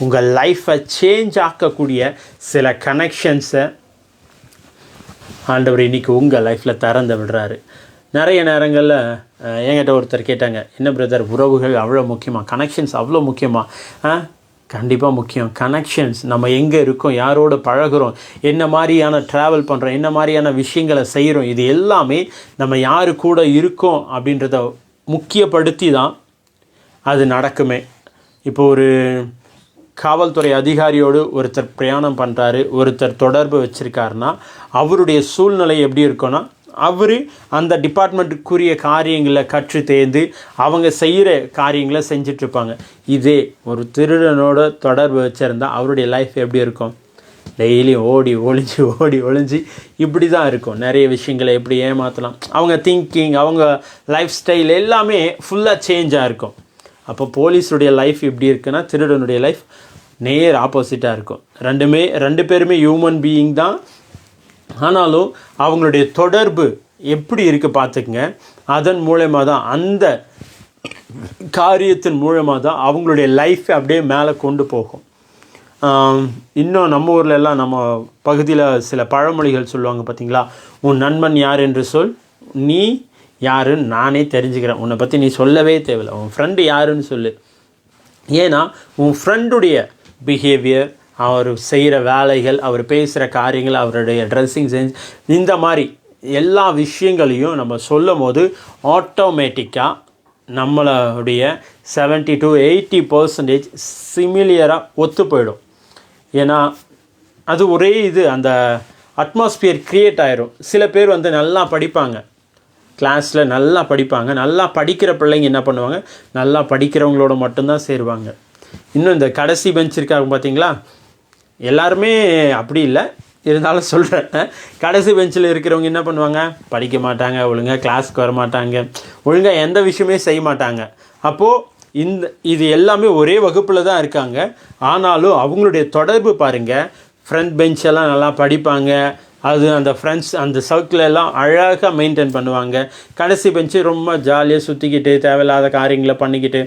Speaker 1: உங்கள் லைஃப்பை சேஞ்ச் ஆக்கக்கூடிய சில கனெக்ஷன்ஸை ஆண்டவர் இன்றைக்கி உங்கள் லைஃப்பில் திறந்து விடுறாரு. நிறைய நேரங்களில் என்கிட்ட ஒருத்தர் கேட்டாங்க, என்ன பிரதர், உறவுகள் அவ்வளோ முக்கியமாக, கனெக்ஷன்ஸ் அவ்வளோ முக்கியமாக? கண்டிப்பாக முக்கியம். கனெக்ஷன்ஸ், நம்ம எங்கே இருக்கோம், யாரோடு பழகுறோம், என்ன மாதிரியான ட்ராவல் பண்ணுறோம், என்ன மாதிரியான விஷயங்களை செய்கிறோம், இது எல்லாமே நம்ம யாரு கூட இருக்கோம் அப்படின்றத முக்கியப்படுத்தி தான் அது நடக்குமே. இப்போ ஒரு காவல்துறை அதிகாரியோடு ஒருத்தர் பிரயாணம் பண்ணுறாரு, ஒருத்தர் தொடர்பு வச்சுருக்காருன்னா அவருடைய சூழ்நிலை எப்படி இருக்குன்னா, அவர் அந்த டிபார்ட்மெண்ட்டுக்குரிய காரியங்களை கற்று தேர்ந்து அவங்க செய்கிற காரியங்களை செஞ்சிட்ருப்பாங்க. இதே ஒரு திருடனோட தொடர்பு வச்சுருந்தா அவருடைய லைஃப் எப்படி இருக்கும்? டெய்லியும் ஓடி ஒளிஞ்சு இப்படி தான் இருக்கும். நிறைய விஷயங்களை எப்படி ஏமாற்றலாம், அவங்க திங்கிங், அவங்க லைஃப் ஸ்டைல் எல்லாமே ஃபுல்லாக சேஞ்சாக இருக்கும். அப்போ போலீஸுடைய லைஃப் எப்படி இருக்குன்னா, திருடனுடைய லைஃப் நேர் ஆப்போசிட்டாக இருக்கும். ரெண்டு பேருமே ஹியூமன் பீயிங் தான். ஆனாலும் அவங்களுடைய தொடர்பு எப்படி இருக்குது பார்த்துக்குங்க. அதன் மூலமாக தான், அந்த காரியத்தின் மூலமாக தான் அவங்களுடைய லைஃப்பை அப்படியே மேலே கொண்டு போகும். இன்னும் நம்ம ஊரில் எல்லாம், நம்ம பகுதியில் சில பழமொழிகள் சொல்லுவாங்க பார்த்தீங்களா, உன் நண்பன் யார் என்று சொல், நீ யாருன்னு நானே தெரிஞ்சுக்கிறேன், உன்னை பற்றி நீ சொல்லவே தேவையில்லை, உன் ஃப்ரெண்டு யாருன்னு சொல்லு. ஏன்னா உன் ஃப்ரெண்டுடைய பிஹேவியர், அவர் செய்கிற வேலைகள், அவர் பேசுகிற காரியங்கள், அவருடைய ட்ரெஸ்ஸிங் சென்ஸ், இந்த மாதிரி எல்லா விஷயங்களையும் நம்ம சொல்லும் போது ஆட்டோமேட்டிக்காக நம்மளுடைய 70 to 80% சிமிலியராக ஒத்து போயிடும். ஏன்னா அது ஒரே அந்த அட்மாஸ்பியர் க்ரியேட் ஆயிரும். சில பேர் நல்லா படிப்பாங்க, கிளாஸில் நல்லா படிப்பாங்க, நல்லா படிக்கிற பிள்ளைங்க என்ன பண்ணுவாங்க, நல்லா படிக்கிறவங்களோட மட்டும்தான் சேருவாங்க. இன்னும் இந்த கடைசி பெஞ்ச் இருக்காங்க பார்த்தீங்களா, எல்லாருமே அப்படி இல்லை, இருந்தாலும் சொல்கிறேன், கடைசி பெஞ்சில் இருக்கிறவங்க என்ன பண்ணுவாங்க, படிக்க மாட்டாங்க, ஒழுங்காக கிளாஸ்க்கு வர மாட்டாங்க, ஒழுங்காக எந்த விஷயமே செய்ய மாட்டாங்க. அப்போது இது எல்லாமே ஒரே வகுப்பில் தான் இருக்காங்க. ஆனாலும் அவங்களுடைய தொடர்பு பாருங்கள், ஃப்ரண்ட் பெஞ்செல்லாம் நல்லா படிப்பாங்க, அது அந்த ஃப்ரெண்ட்ஸ் அந்த சர்க்கிள் எல்லாம் அழகாக மெயின்டைன் பண்ணுவாங்க. கடைசி பெஞ்சு ரொம்ப ஜாலியாக சுற்றிக்கிட்டு தேவையில்லாத காரியங்களை பண்ணிக்கிட்டு.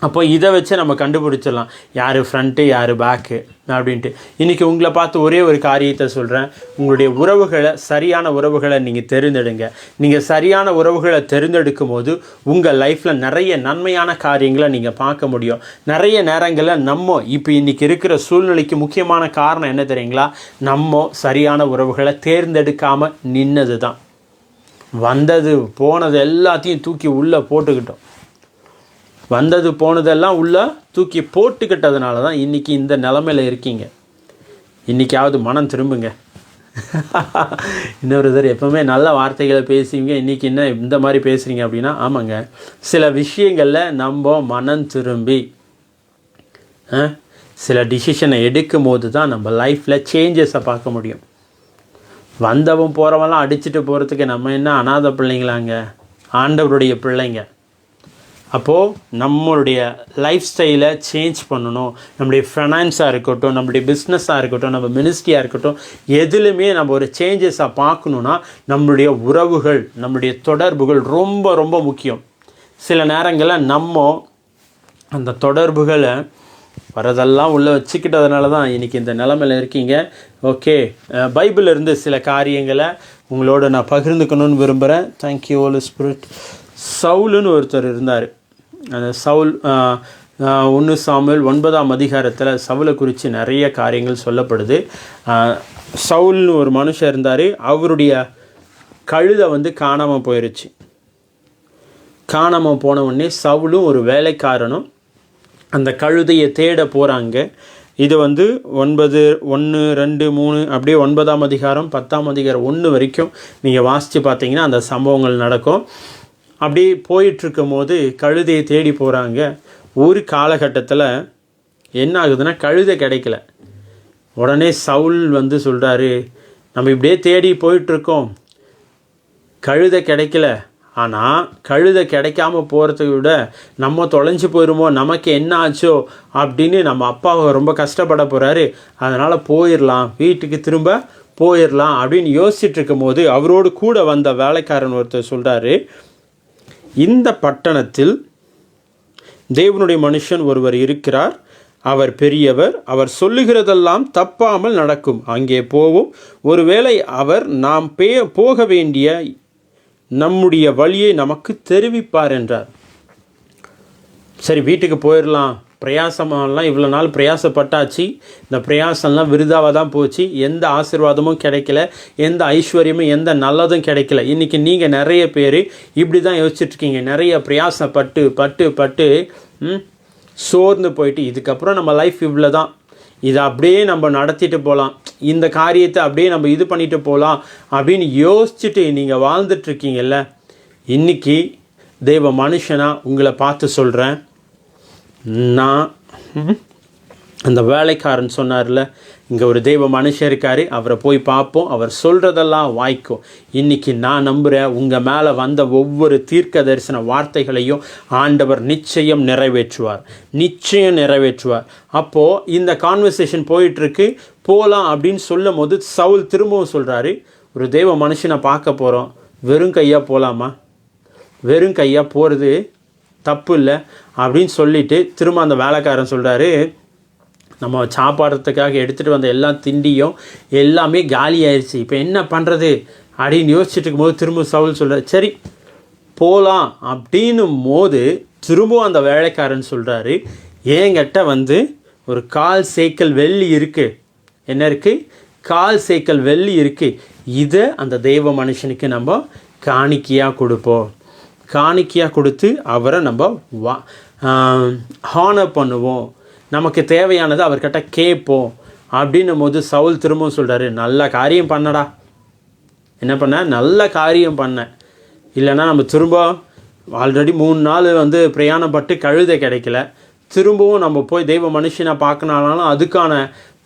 Speaker 1: அப்போ இதை வச்சு நம்ம கண்டுபிடிச்சிடலாம் யார் ஃப்ரண்ட்டு யார் பேக்கு அப்படின்ட்டு. இன்றைக்கி உங்களை பார்த்து ஒரே ஒரு காரியத்தை சொல்கிறேன், உங்களுடைய உறவுகளை, சரியான உறவுகளை நீங்கள் தேர்ந்தெடுங்க. நீங்கள் சரியான உறவுகளை தேர்ந்தெடுக்கும் போது உங்கள் லைஃப்பில் நிறைய நன்மையான காரியங்களை நீங்கள் பார்க்க முடியும். நிறைய நேரங்களில் நம்ம இப்போ இன்றைக்கி இருக்கிற சூழ்நிலைக்கு முக்கியமான காரணம் என்ன தெரியுங்களா, நம்ம சரியான உறவுகளை தேர்ந்தெடுக்காமல் நின்னது தான். வந்தது போனது எல்லாத்தையும் தூக்கி உள்ளே போட்டுக்கிட்டோம். வந்தது போனதெல்லாம் உள்ள தூக்கி போட்டுக்கிட்டதுனால தான் இன்றைக்கி இந்த நிலமையில் இருக்கீங்க. இன்றைக்காவது மனம் திரும்புங்க. இன்னொரு தடவை எப்போவுமே நல்ல வார்த்தைகளை பேசுவீங்க, இன்றைக்கி என்ன இந்த மாதிரி பேசுகிறீங்க அப்படின்னா, ஆமாங்க, சில விஷயங்களில் நம்ம மனம் திரும்பி சில டிசிஷனை எடுக்கும் போது தான் நம்ம லைஃப்பில் சேஞ்சஸை பார்க்க முடியும். வந்தவன் போகிறவெல்லாம் அடிச்சுட்டு போகிறதுக்கு நம்ம என்ன அனாதை பிள்ளைங்களாங்க? ஆண்டவருடைய பிள்ளைங்க. அப்போது நம்மளுடைய லைஃப் ஸ்டைலை சேஞ்ச் பண்ணணும். நம்முடைய ஃபைனான்ஸாக இருக்கட்டும், நம்முடைய பிஸ்னஸாக இருக்கட்டும், நம்ம மினிஸ்ட்ரியாக இருக்கட்டும், எதுலையுமே நம்ம ஒரு சேஞ்சஸாக பார்க்கணுன்னா நம்மளுடைய உறவுகள், நம்முடைய தொடர்புகள் ரொம்ப ரொம்ப முக்கியம். சில நேரங்களில் நம்ம அந்த தொடர்புகளை வரதெல்லாம் உள்ளே வச்சுக்கிட்டதுனால தான் இன்றைக்கி இந்த நிலமையில் இருக்கீங்க. ஓகே, பைபிளிலிருந்து சில காரியங்களை உங்களோட நான் பகிர்ந்துக்கணும்னு விரும்புகிறேன். Thank you Holi spirit. சவுலுன்னு ஒருத்தர் இருந்தார். அந்த சவுல் 1 சாமுவேல் 9ஆம் அதிகாரத்தில் சவுலை குறித்து நிறைய காரியங்கள் சொல்லப்படுது. சவுல்னு ஒரு மனுஷன் இருந்தார். அவருடைய கழுதை காணாமல் போயிடுச்சு. காணாமல் போன உடனே சவுலும் ஒரு வேலைக்காரனும் அந்த கழுதையை தேட போகிறாங்க. இது 9, 1, 2, 3 அப்படியே 9ஆம் அதிகாரம் 10ஆம் அதிகாரம் 1 வரைக்கும் நீங்கள் வாசித்து பார்த்தீங்கன்னா அந்த சம்பவங்கள் நடக்கும். அப்படி போயிட்டுருக்கும் போது கழுதையை தேடி போகிறாங்க. ஒரு காலகட்டத்தில் என்ன ஆகுதுன்னா கழுதை கிடைக்கல. உடனே சவுல் சொல்கிறாரு, நம்ம இப்படியே தேடி போயிட்டுருக்கோம், கழுதை கிடைக்கல. ஆனால் கழுதை கிடைக்காம போகிறத விட நம்ம தொலைஞ்சு போயிடுமோ, நமக்கு என்ன ஆச்சோ அப்படின்னு நம்ம அப்பாவை ரொம்ப கஷ்டப்பட போகிறாரு. அதனால் போயிடலாம், வீட்டுக்கு திரும்ப போயிடலாம் அப்படின்னு யோசிச்சுட்டு இருக்கும் போது அவரோடு கூட வந்த வேலைக்காரன் ஒருத்தர் சொல்கிறாரு, இந்த பட்டணத்தில் தேவனுடைய மனுஷன் ஒருவர் இருக்கிறார், அவர் பெரியவர், அவர் சொல்லுகிறதெல்லாம் தப்பாமல் நடக்கும், அங்கே போவோம், ஒருவேளை அவர் நாம் போக வேண்டிய நம்முடைய வழியை நமக்கு தெரிவிப்பார் என்றார். சரி, வீட்டுக்கு போயிடலாம், பிரயாசமெல்லாம் இவ்வளோ நாள் பிரயாசப்பட்டாச்சு, இந்த பிரயாசம்லாம் விருதாவாக தான் போச்சு, எந்த ஆசீர்வாதமும் கிடைக்கல, எந்த ஐஸ்வர்யமும் எந்த நல்லதும் கிடைக்கல. இன்றைக்கி நீங்கள் நிறைய பேர் இப்படி தான் யோசிச்சுட்ருக்கீங்க. நிறைய பிரயாசப்பட்டு பட்டு பட்டு சோர்ந்து போயிட்டு இதுக்கப்புறம் நம்ம லைஃப் இவ்வளோ தான், இதை அப்படியே நம்ம நடத்திட்டு போகலாம், இந்த காரியத்தை அப்படியே நம்ம இது பண்ணிட்டு போகலாம் அப்படின்னு யோசிச்சுட்டு நீங்கள் வாழ்ந்துட்டுருக்கீங்கல்ல. இன்றைக்கி தெய்வ மனுஷனாக உங்களை பார்த்து சொல்கிறேன், நான் அந்த வேலைக்காரன் சொன்னார்ல, இங்கே ஒரு தெய்வ மனுஷன் இருக்கார், அவரை போய் பார்ப்போம், அவர் சொல்கிறதெல்லாம் வாய்க்கும். இன்றைக்கி நான் நம்புகிறேன், உங்கள் மேலே வந்த ஒவ்வொரு தீர்க்க தரிசன வார்த்தைகளையும் ஆண்டவர் நிச்சயம் நிறைவேற்றுவார், நிச்சயம் நிறைவேற்றுவார். அப்போது இந்த கான்வர்சேஷன் போயிட்டுருக்கு, போகலாம் அப்படின்னு சொல்லும் போது சவுல் திரும்பவும் சொல்கிறாரு, ஒரு தெய்வ மனுஷனை பார்க்க போகிறோம், வெறும் கையாக போகலாமா? வெறும் கையாக போகிறது தப்பு இல்லை அப்படின்னு சொல்லிவிட்டு திரும்ப அந்த வேலைக்காரன் சொல்கிறாரு, நம்ம சாப்பாடுறதுக்காக எடுத்துகிட்டு வந்த எல்லா திண்டியும் எல்லாமே காலி ஆயிடுச்சு, இப்போ என்ன பண்ணுறது அப்படின்னு யோசிச்சுட்டு இருக்கும்போது திரும்ப சவுல் சொல்கிறார், சரி போகலாம் அப்படின்னும் போது திரும்பவும் அந்த வேலைக்காரன் சொல்கிறாரு, என்கிட்ட ஒரு 1/4 சேக்கல் வெள்ளி இருக்குது. என்ன இருக்குது? 1/4 சேக்கல் வெள்ளி இருக்குது. இதை அந்த தெய்வ மனுஷனுக்கு நம்ம காணிக்கையாக கொடுப்போம். காணிக்கையாக கொடுத்து அவரை நம்ம ஹானர் பண்ணுவோம், நமக்கு தேவையானது அவர்கிட்ட கேட்போம் அப்படின்னும் போது சவுல் திரும்பவும் சொல்கிறாரு, நல்ல காரியம் பண்ணடா. என்ன பண்ண? நல்ல காரியம் பண்ண. இல்லைன்னா நம்ம திரும்ப ஆல்ரெடி 3 நாள் பிரயாணப்பட்டு கழுதை கிடைக்கல, திரும்பவும் நம்ம போய் தெய்வ மனுஷனை பார்க்கனாலும் அதுக்கான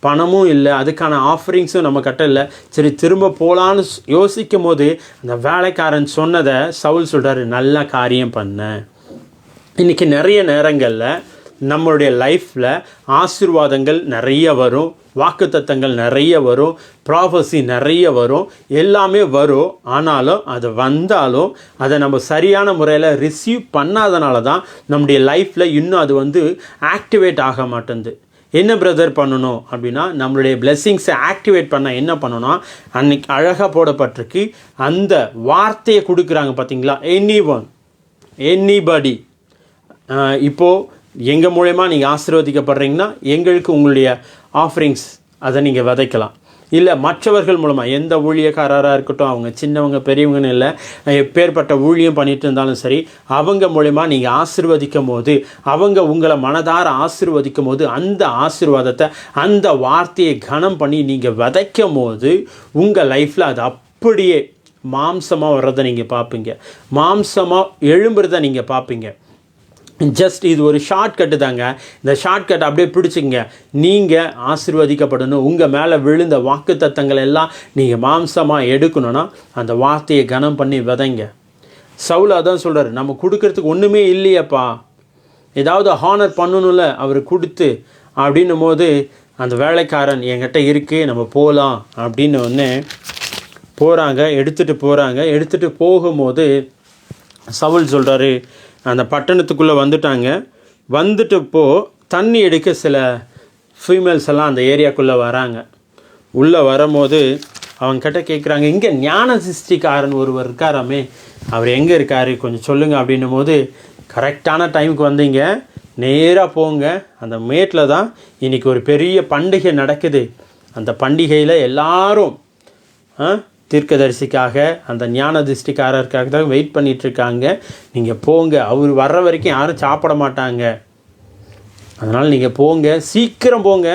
Speaker 1: பணமும் இல்லை, அதுக்கான ஆஃபரிங்ஸும் நம்ம கிட்ட இல்லை. சரி, திரும்ப போகலான்னு யோசிக்கும் போது அந்த வேலைக்காரன் சொன்னதை சவுல் சொல்கிறாரு, நல்ல காரியம் பண்ண. இன்றைக்கி நிறைய நேரங்களில் நம்மளுடைய லைஃப்பில் ஆசீர்வாதங்கள் நிறைய வரும், வாக்குத்தத்தங்கள் நிறைய வரும், ப்ராஃபஸி நிறைய வரும், எல்லாமே வரும். ஆனாலும் அது வந்தாலும் அதை நம்ம சரியான முறையில் ரிசீவ் பண்ணாதனால தான் நம்முடைய லைஃப்பில் இன்னும் அது ஆக்டிவேட் ஆக மாட்டேங்குது. என்ன பிரதர் பண்ணணும் அப்படின்னா, நம்மளுடைய பிளெஸ்ஸிங்ஸை ஆக்டிவேட் பண்ண என்ன பண்ணணும்னா, அன்றைக்கி அழகாக போடப்பட்டிருக்கு, அந்த வார்த்தையை கொடுக்குறாங்க பார்த்தீங்களா, எனிபடி. இப்போது எங்கள் மூலமா நீங்கள் ஆசீர்வதிக்கப்படுறீங்கன்னா எங்களுக்கு உங்களுடைய ஆஃபரிங்ஸ் அதை நீங்கள் விதைக்கலாம். இல்லை மற்றவர்கள் மூலமாக, எந்த ஊழியக்காரராக இருக்கட்டும், அவங்க சின்னவங்க பெரியவங்கன்னு இல்லை, எப்பேற்பட்ட ஊழியம் பண்ணிட்டு இருந்தாலும் சரி, அவங்க மூலமா நீங்கள் ஆசீர்வதிக்கும் போது, அவங்க உங்களை மனதார ஆசீர்வதிக்கும் போது, அந்த ஆசீர்வாதத்தை, அந்த வார்த்தையை கனம் பண்ணி நீங்கள் விதைக்கும் போது உங்கள் லைஃப்பில் அது அப்படியே மாம்சமாக வர்றதை நீங்கள் பார்ப்பீங்க, மாம்சமாக எழும்புறதை நீங்கள் பார்ப்பீங்க. ஜஸ்ட் இது ஒரு ஷார்ட்கட்டு தாங்க. இந்த ஷார்ட்கட் அப்படியே பிடிச்சிங்க. நீங்கள் ஆசீர்வதிக்கப்படணும், உங்கள் மேலே விழுந்த வாக்கு தத்தங்கள் எல்லாம் நீங்கள் மாம்சமாக எடுக்கணும்னா அந்த வார்த்தையை கனம் பண்ணி விதைங்க. சவுல் அதான் சொல்கிறார், நம்ம கொடுக்கறதுக்கு ஒன்றுமே இல்லையப்பா, ஏதாவது ஹானர் பண்ணணும்ல அவர் கொடுத்து அப்படின்னும் போது, அந்த வேலைக்காரன் என்கிட்ட இருக்குது நம்ம போகலாம் அப்படின்னு ஒன்று போகிறாங்க, எடுத்துகிட்டு போகும்போது சவுல் சொல்கிறாரு, அந்த பட்டணத்துக்குள்ளே வந்துட்டு தண்ணி எடுக்க சில ஃபீமேல்ஸ் எல்லாம் அந்த ஏரியாக்குள்ளே வராங்க. உள்ளே வரும்போது அவங்கக்கிட்ட கேட்குறாங்க, இங்கே ஞான சிருஷ்டிக்காரன் ஒருவர் இருக்காராமே, அவர் எங்கே இருக்கார் கொஞ்சம் சொல்லுங்கள் அப்படின்னும் போது, கரெக்டான டைமுக்கு வந்தீங்க, நேராக போங்க, அந்த மேட்டில் தான் இன்றைக்கி ஒரு பெரிய பண்டிகை நடக்குது, அந்த பண்டிகையில் எல்லாரும் தீர்க்கதரிசிக்காக, அந்த ஞான திருஷ்டிக்காரருக்காக தான் வெயிட் பண்ணிகிட்ருக்காங்க, நீங்கள் போங்க, அவர் வர்ற வரைக்கும் யாரும் சாப்பிட மாட்டாங்க, அதனால் நீங்கள் போங்க, சீக்கிரம் போங்க,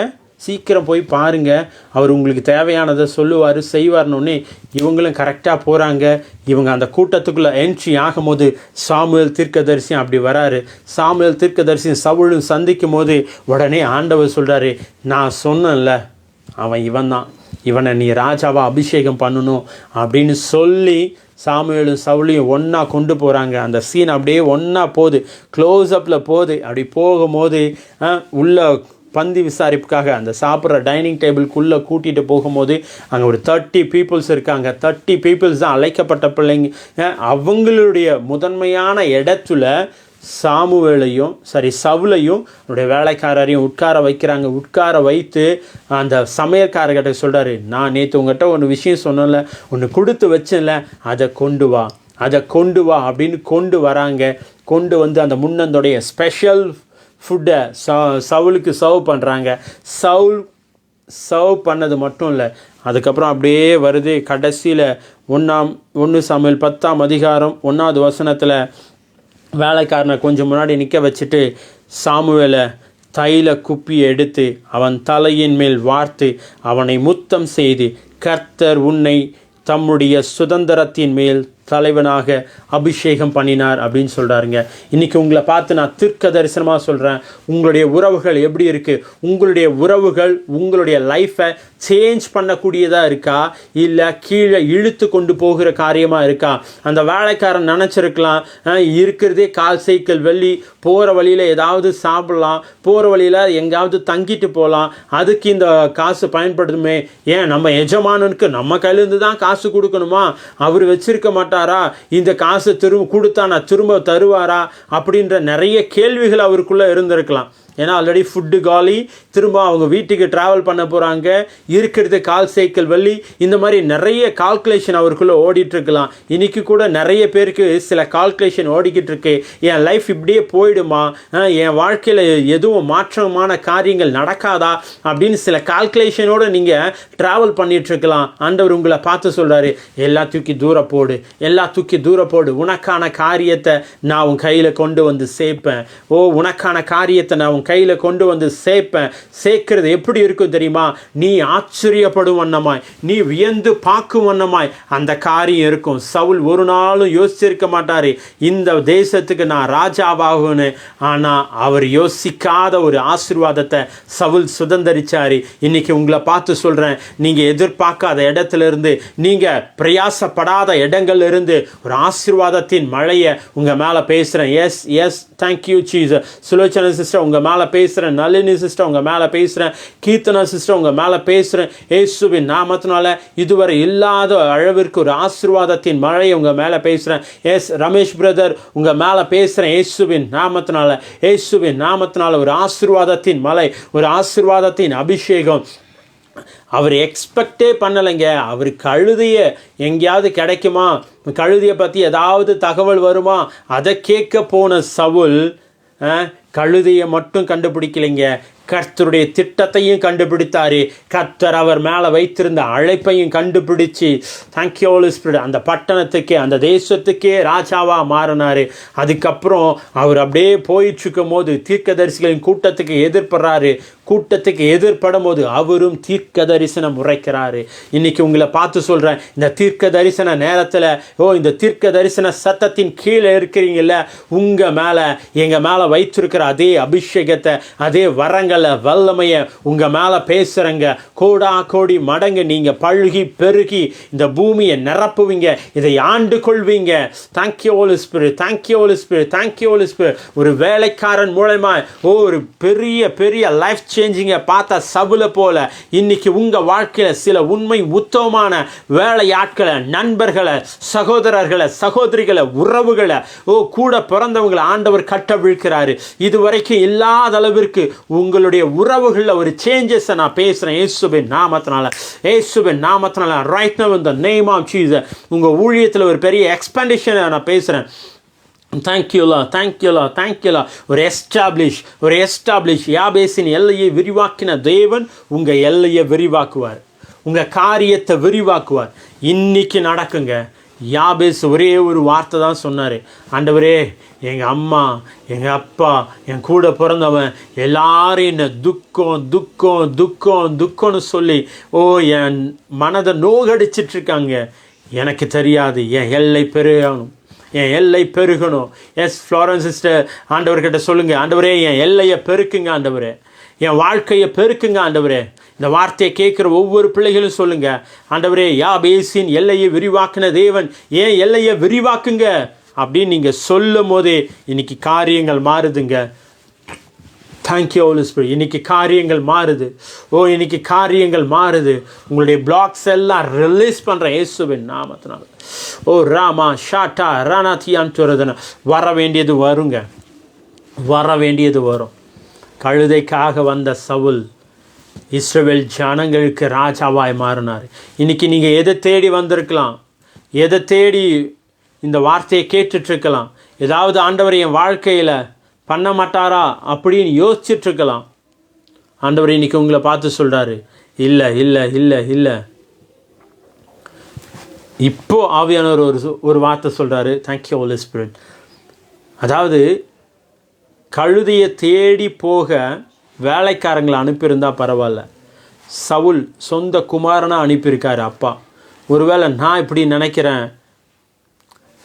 Speaker 1: சீக்கிரம் போய் பாருங்கள், அவர் உங்களுக்கு தேவையானதை சொல்லுவார் செய்வார்னு. இவங்களும் கரெக்டாக போகிறாங்க. இவங்க அந்த கூட்டத்துக்குள்ளே என்ட்ரி ஆகும்போது சாமுவேல் தீர்க்கதரிசி அப்படி வராரு. சாமுவேல் தீர்க்கதரிசி சவுலும் சந்திக்கும் போது உடனே ஆண்டவர் சொல்கிறாரு, நான் சொன்னேன்ல அவன் இவன் தான், இவனை நீ ராஜாவா அபிஷேகம் பண்ணணும் அப்படின்னு சொல்லி சாமுவேலும் சவுலையும் ஒன்றா கொண்டு போகிறாங்க. அந்த சீன் அப்படியே ஒன்றா போகுது, க்ளோஸ்அப்பில் போகுது. அப்படி போகும்போது உள்ள பந்தி விசாரிப்புக்காக அந்த சாப்பிட்ற டைனிங் டேபிள்குள்ளே கூட்டிகிட்டு போகும்போது அங்கே ஒரு 30 பீப்புள்ஸ் இருக்காங்க. 30 பீப்புள்ஸ் தான் அழைக்கப்பட்ட பிள்ளைங்க. அவங்களுடைய முதன்மையான இடத்துல சவுலையும் அவருடைய வேலைக்காரரையும் உட்கார வைத்து அந்த சமையற்காரர்கிட்ட சொல்கிறாரு, நான் நேற்று உங்கள்கிட்ட ஒன்று விஷயம் சொன்னல, ஒன்று கொடுத்து வச்சேன்ல, அதை கொண்டு வா அப்படின்னு கொண்டு வராங்க. கொண்டு வந்து அந்த முன்னந்தோடைய ஸ்பெஷல் ஃபுட்டை சவுலுக்கு சர்வ் பண்ணுறாங்க. சர்வ் பண்ணது மட்டும் இல்லை, அதுக்கப்புறம் அப்படியே வருது கடைசியில் 1 சாமுவேல் 10ஆம் அதிகாரம் 1வது வசனத்தில் வேலைக்காரனை கொஞ்சம் முன்னாடி நிற்க வச்சுட்டு சாமுவேலை தைல குப்பி எடுத்து அவன் தலையின் மேல் வார்த்து அவனை முத்தம் செய்து, கர்த்தர் உன்னை தம்முடைய சுதந்திரத்தின் மேல் தலைவனாக அபிஷேகம் பண்ணினார் அப்படின்னு சொல்கிறாருங்க. இன்றைக்கி உங்களை பார்த்து நான் தீர்க்க தரிசனமாக சொல்கிறேன், உங்களுடைய உறவுகள் எப்படி இருக்குது? உங்களுடைய உறவுகள் உங்களுடைய லைஃப்பை சேஞ்ச் பண்ணக்கூடியதாக இருக்கா, இல்லை கீழே இழுத்து கொண்டு போகிற காரியமாக இருக்கா? அந்த வேலைக்காரன் நினச்சிருக்கலாம், இருக்கிறதே 1/4 சைக்கிள் வெள்ளி, போகிற வழியில் ஏதாவது சாப்பிடலாம், போகிற வழியில் எங்கேயாவது தங்கிட்டு போகலாம், அதுக்கு இந்த காசு பயன்படுத்துமே, ஏன் நம்ம எஜமானனுக்கு நம்ம கையிலேருந்து தான் காசு கொடுக்கணுமா, அவர் வச்சிருக்க மாட்டாரா, இந்த காசு கொடுத்தா நான் திரும்ப தருவாரா அப்படின்ற நிறைய கேள்விகள் அவருக்குள்ளே இருந்திருக்கலாம். ஏன்னா ஆல்ரெடி ஃபுட்டு காலி, திரும்ப அவங்க வீட்டுக்கு ட்ராவல் பண்ண போகிறாங்க, இருக்கிறது 1/4 சைக்கிள் வெள்ளி, இந்த மாதிரி நிறைய கால்குலேஷன் அவருக்குள்ளே ஓடிட்டுருக்கலாம். இன்றைக்கி கூட நிறைய பேருக்கு சில கால்குலேஷன் ஓடிக்கிட்டு இருக்கு, என் லைஃப் இப்படியே போயிடுமா, என் வாழ்க்கையில் எதுவும் மாற்றமான காரியங்கள் நடக்காதா அப்படின்னு சில கால்குலேஷனோடு நீங்கள் ட்ராவல் பண்ணிகிட்ருக்கலாம். ஆண்டவர் உங்களை பார்த்து சொல்கிறாரு, எல்லாம் தூக்கி தூர போடு, உனக்கான காரியத்தை நான் உன் கையில் கொண்டு வந்து சேர்ப்பேன். உனக்கான காரியத்தை நான் உன் கையில் கொண்டு வந்து சேர்க்கிறது எப்படி இருக்கும் தெரியுமா? நீ ஆச்சரியப்படும் வண்ணமாய், நீ வியந்து பார்க்கும் வண்ணமாய் அந்த காரியம் இருக்கும். சவுல் ஒரு நாளும் யோசிச்சிருக்க மாட்டாரு இந்த தேசத்துக்கு நான் ராஜாவாகணும். ஆனால் அவர் யோசிக்காத ஒரு ஆசீர்வாதத்தை சவுல் சுதந்தரிச்சாரு. இன்னைக்கு உங்களை பார்த்து சொல்கிறேன், நீங்கள் எதிர்பார்க்காத இடத்துல இருந்து, நீங்கள் பிரயாசப்படாத இடங்கள்ல இருந்து ஒரு ஆசீர்வாதத்தின் மழையை உங்கள் மேலே பேசுகிறேன். Yes thank you Jesus. Sulochana sister உங்கள் மேலே பேசுகிறேன், நளினி சிஸ்டர் உங்கள் மேலே பேசுகிறேன், கீர்த்தனா சிஸ்டர் உங்கள் மேலே பேசுகிறேன். இயேசுவின் நாமத்தினால இதுவரை இல்லாத அளவிற்கு ஒரு ஆசீர்வாதத்தின் மழையை உங்கள் மேலே பேசுகிறேன். ரமேஷ் பிரதர் உங்கள் மேலே பேசுகிறேன். இயேசுவின் நாமத்தினால ஒரு ஆசீர்வாதத்தின் மழை, ஒரு ஆசீர்வாதத்தின் அபிஷேகம். அவர் எக்ஸ்பெக்டே பண்ணலைங்க. அவர் கழுதையை எங்கேயாவது கிடைக்குமா, கழுதையை பற்றி ஏதாவது தகவல் வருமா, அதை கேட்க போன சவுல் கழுதையை மட்டும் கண்டுபிடிக்கலைங்க, கர்த்தருடைய திட்டத்தையும் கண்டுபிடித்தாரு. கர்த்தர் அவர் மேலே வைத்திருந்த அழைப்பையும் கண்டுபிடிச்சு தேங்க்யூ ஹோலி ஸ்பிரிட் அந்த பட்டணத்துக்கே அந்த தேசத்துக்கே ராஜாவாக மாறினார். அதுக்கப்புறம் அவர் அப்படியே போயிட்டுருக்கும் போது தீர்க்கதரிசிகளின் கூட்டத்துக்கு எதிர்ப்படுறாரு. கூட்டத்துக்கு எதிர்படும் போது அவரும் தீர்க்க தரிசனம் உரைக்கிறாரு. இன்னைக்கு உங்களை பார்த்து சொல்கிறேன், இந்த தீர்க்க தரிசன நேரத்தில் இந்த தீர்க்க தரிசன சத்தத்தின் கீழே இருக்கிறீங்கள, உங்கள் மேலே எங்கள் மேலே வைத்திருக்கிற அதே அபிஷேகத்தை அதே வரங்களை வல்லமையை உங்கள் மேலே பேசுகிறங்க. கோடா கோடி மடங்கு நீங்கள் பழுகி பெருகி இந்த பூமியை நிரப்புவீங்க, இதை ஆண்டு கொள்வீங்க. Thank you Holi spirit, thank you Holi spirit, thank you Holi spirit. ஒரு வேலைக்காரன் மூலமா ஒரு பெரிய பெரிய லைஃப் சேஞ்சிங்க பார்த்த சவுல போல இன்னைக்கு உங்கள் வாழ்க்கையில் சில உண்மை உத்தமமான வேலையாட்களை, நண்பர்களை, சகோதரர்களை, சகோதரிகளை, உறவுகளை, கூட பிறந்தவங்களை ஆண்டவர் கட்டவிழ்க்கிறாரு. இதுவரைக்கும் இல்லாத அளவிற்கு உங்களுடைய உறவுகளில் ஒரு சேஞ்சஸை நான் பேசுகிறேன் இயேசுவின் நாமத்தினால. இயேசுவின் நாமத்தினால right now in the name of Jesus உங்கள் ஊழியத்தில் ஒரு பெரிய எக்ஸ்பெண்டிஷனை நான் பேசுகிறேன். தேங்க்யூலா, தேங்க்யூலா, தேங்க்யூலா. ஒரு எஸ்டாப்ளிஷ் யாபேசின் எல்லையை விரிவாக்கின தேவன் உங்கள் எல்லையை விரிவாக்குவார், உங்கள் காரியத்தை விரிவாக்குவார். இன்னைக்கு நடக்குங்க. யாபேஸ் ஒரே ஒரு வார்த்தை தான் சொன்னார், ஆண்டவரே எங்கள் அம்மா எங்கள் அப்பா என் கூட பிறந்தவன் எல்லாரும் என்ன துக்கம் துக்கம் துக்கம் துக்கம்னு சொல்லி என் மனதை நோகடிச்சிட்ருக்காங்க. எனக்கு தெரியாது, என் எல்லை பெருகணும், என் எல்லை பெருகணும். எஸ் ஃப்ளாரன்ஸ் சிஸ்டர், ஆண்டவர்கிட்ட சொல்லுங்கள், ஆண்டவரே என் எல்லையை பெருக்குங்க, ஆண்டவரே என் வாழ்க்கையை பெருக்குங்க, ஆண்டவரே. இந்த வார்த்தையை கேட்குற ஒவ்வொரு பிள்ளைகளும் சொல்லுங்கள், ஆண்டவரே யாபேசின் எல்லையை விரிவாக்கின தேவன் ஏன் எல்லையை விரிவாக்குங்க அப்படின்னு நீங்கள் சொல்லும் போதே இன்னைக்கு காரியங்கள் மாறுதுங்க. Thank you Holi spirit. இன்னைக்கு காரியங்கள் மாறுது. இன்னைக்கு காரியங்கள் மாறுது. உங்களுடைய பிளாக்ஸ் எல்லாம் ரிலீஸ் பண்ணுற இயேசுவின் நாமத்தினால. ராமா ஷாட்டா ரானாத்தியான் வர வேண்டியது வருங்க, வர வேண்டியது வரும். கழுதைக்காக வந்த சவுல் இஸ்ரவேல் ஜனங்களுக்கு ராஜாவாய் மாறினார். இன்னைக்கு நீங்கள் எதை தேடி வந்திருக்கலாம், எதை தேடி இந்த வார்த்தையை கேட்டுட்ருக்கலாம். ஏதாவது ஆண்டவர் என் வாழ்க்கையில் பண்ண மாட்டாரா அப்படின்னு யோசிச்சுட்ருக்கலாம். ஆண்டவர் இன்னைக்கு உங்களை பார்த்து சொல்கிறாரு, இல்லை இல்லை இல்லை இல்லை. இப்போ ஆவியானவர் ஒரு வார்த்தை சொல்கிறாரு, தேங்க்யூ ஹோலி ஸ்பிரிட். அதாவது கழுதையை தேடி போக வேலைக்காரங்களை அனுப்பியிருந்தால் பரவாயில்ல, சவுல் சொந்த குமாரனாக அனுப்பியிருக்காரு அப்பா. ஒருவேளை நான் இப்படி நினைக்கிறேன்,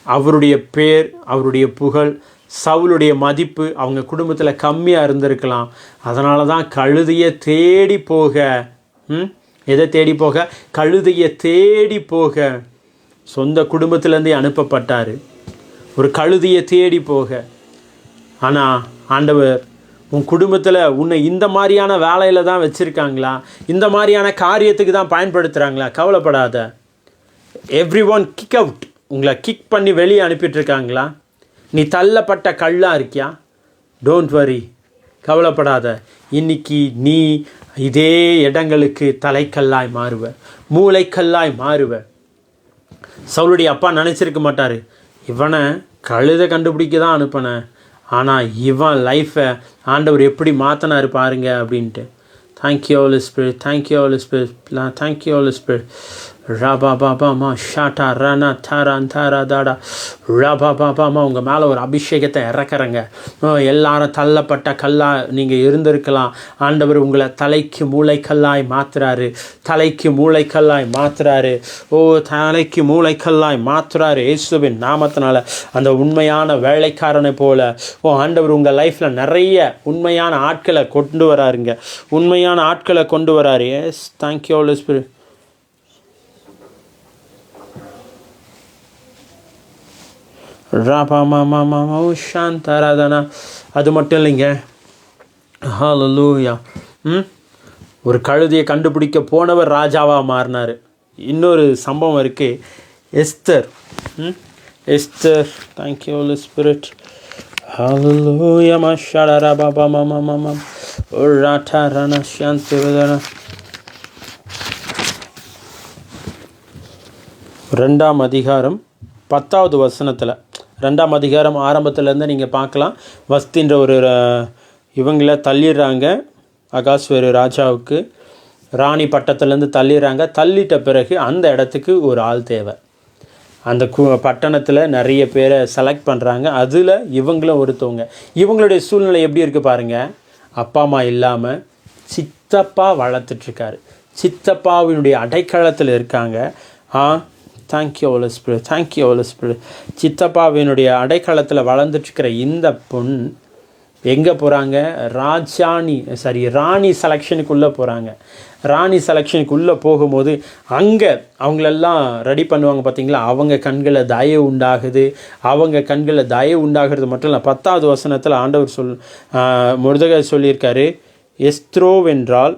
Speaker 1: அவருடைய பேர், அவருடைய புகழ், சவுளுடைய மதிப்பு அவங்க குடும்பத்தில் கம்மியாக இருந்திருக்கலாம். அதனால தான் கழுதையை தேடி போக, எதை தேடி போக, கழுதையை தேடி போக சொந்த குடும்பத்திலேருந்தே அனுப்பப்பட்டார், ஒரு கழுதையை தேடி போக. ஆனால் ஆண்டவர் உன் குடும்பத்தில் உன்னை இந்த மாதிரியான வேலையில் தான் வச்சுருக்காங்களா, இந்த மாதிரியான காரியத்துக்கு தான் பயன்படுத்துகிறாங்களா, கவலைப்படாத. எவ்ரி ஒன் கிக் அவுட், உங்களை கிக் பண்ணி வெளியே அனுப்பிட்டுருக்காங்களா, நீ தள்ளப்பட்ட கல்லாக இருக்கியா, டோன்ட் வரி, கவலைப்படாத. இன்னைக்கு நீ இதே இடங்களுக்கு தலைக்கல்லாய் மாறுவ, மூளைக்கல்லாய் மாறுவ. சவுளுடைய அப்பா நினச்சிருக்க மாட்டார், இவனை கழுதை கண்டுபிடிக்க தான் அனுப்பினேன், ஆனால் இவன் லைஃப்பை ஆண்டவர் எப்படி மாற்றினார் பாருங்க அப்படின்ட்டு. Thank you Holi spirit, thank you Holi spirit, thank you Holi spirit. ரபாபாபாமா ஷாட்டா ரனா தாரான் தாரா தாடா ரபாபாபாமா. உங்கள் மேலே ஒரு அபிஷேகத்தை இறக்குறங்க. எல்லாரும் தள்ளப்பட்ட கல்லாக நீங்கள் இருந்திருக்கலாம், ஆண்டவர் உங்களை தலைக்கு மூளைக்கல்லாய் மாற்றுறாரு, தலைக்கு மூளைக்கல்லாய் மாற்றுறாரு. தலைக்கு மூளைக்கல்லாய் மாற்றுறாரு இயேசுவின் நாமத்தினால. அந்த உண்மையான வேலைக்காரனை போல ஆண்டவர் உங்கள் லைஃப்பில் நிறைய உண்மையான ஆட்களை கொண்டு வராருங்க, உண்மையான ஆட்களை கொண்டு வராரு. Yes, thank you Holi spirit. சாந்தாராதனா. அது மட்டும் இல்லைங்க, ஹல்லேலூயா. ஒரு கழுதையை கண்டுபிடிக்க போனவர் ராஜாவாக மாறினார். இன்னொரு சம்பவம் இருக்குது, Esther. Esther, thank you Holi spirit. Hallelujah. மஷாடரா பாபா மாமா மாமா ராட்டாரானா சாந்திரதனா. 2ஆம் அதிகாரம் 10வது வசனத்தில், 2ஆம் அதிகாரம் ஆரம்பத்துலேருந்து நீங்கள் பார்க்கலாம். வஸ்தின்ற ஒரு இவங்கள தள்ளிடுறாங்க. அகாஸ்வேரு ராஜாவுக்கு ராணி பட்டத்துலேருந்து தள்ளிடுறாங்க. தள்ளிட்ட பிறகு அந்த இடத்துக்கு ஒரு ஆள் தேவை. அந்த பட்டணத்தில் நிறைய பேரை செலக்ட் பண்ணுறாங்க. அதில் இவங்களும் ஒருத்தவங்க. இவங்களுடைய சூழ்நிலை எப்படி இருக்குது பாருங்கள். அப்பா அம்மா இல்லாமல் சித்தப்பா வளர்த்துட்ருக்காரு. சித்தப்பாவினுடைய அடைக்கலத்தில் இருக்காங்க. Thank you Holi spirit, thank you Holi spirit. சித்தப்பாவினுடைய அடைக்கலத்தில் வளர்ந்துட்டுருக்கிற இந்த பொண் எங்கே போகிறாங்க? ராணி செலெக்ஷனுக்குள்ளே போகிறாங்க. ராணி செலெக்ஷனுக்குள்ளே போகும்போது அங்கே அவங்களெல்லாம் ரெடி பண்ணுவாங்க பார்த்தீங்களா, அவங்க கண்களில் தயவு உண்டாகுது. அவங்க கண்களில் தயவு உண்டாகிறது மட்டும் இல்லை, 10வது வசனத்தில் ஆண்டவர் மொர்தெகாய் சொல்லியிருக்காரு, எஸ்தரோவென்றால்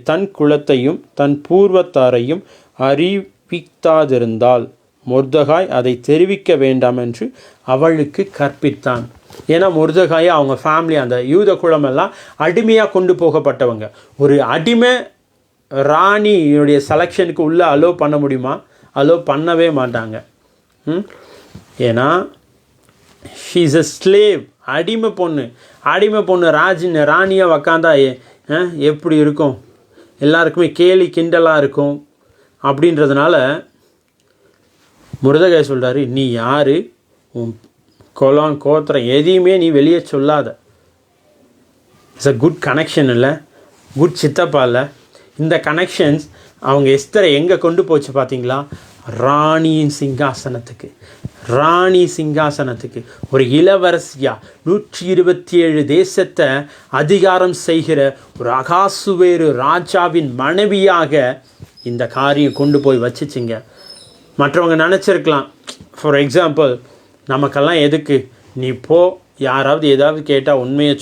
Speaker 1: தன் குலத்தையும் தன் பூர்வத்தாரையும் அறிவித்தாதிருந்தால் மொர்தெகாய் அதை தெரிவிக்க வேண்டாம் என்று அவளுக்கு கற்பித்தான். ஏன்னா மொர்தெகாய் அவங்க ஃபேமிலி, அந்த யூத குலமெல்லாம் அடிமையாக கொண்டு போகப்பட்டவங்க. ஒரு அடிமை ராணியுடைய செலெக்ஷனுக்கு உள்ளே அலோவ் பண்ண முடியுமா? அலோவ் பண்ணவே மாட்டாங்க. ஏன்னா ஷீ இஸ் அ ஸ்லேவ். அடிமை பொண்ணு ராணியாக உக்காந்தா எப்படி இருக்கும்? எல்லாருக்குமே கேலி கிண்டலாக இருக்கும். அப்படின்றதுனால மொர்தெகாய் சொல்கிறாரு, நீ யார், உன் குலம் கோத்திரம் எதையுமே நீ வெளியே சொல்லாத. இட்ஸ் அ குட் கனெக்ஷன் இல்லை, குட் சித்தப்பா இல்லை. இந்த கனெக்ஷன்ஸ் அவங்க எஸ்தரை எங்கே கொண்டு போச்சு பார்த்தீங்களா? ராணி சிங்காசனத்துக்கு ஒரு இளவரசியா 127 தேசத்தை அதிகாரம் செய்கிற ஒரு அகாசுவேரு ராஜாவின் மனைவியாக இந்த காரியம் கொண்டு போய் வச்சுச்சிங்க. மற்றவங்க நினச்சிருக்கலாம், ஃபார் எக்ஸாம்பிள், நமக்கெல்லாம் எதுக்கு, நீ போ, யாராவது ஏதாவது கேட்டால் உண்மையை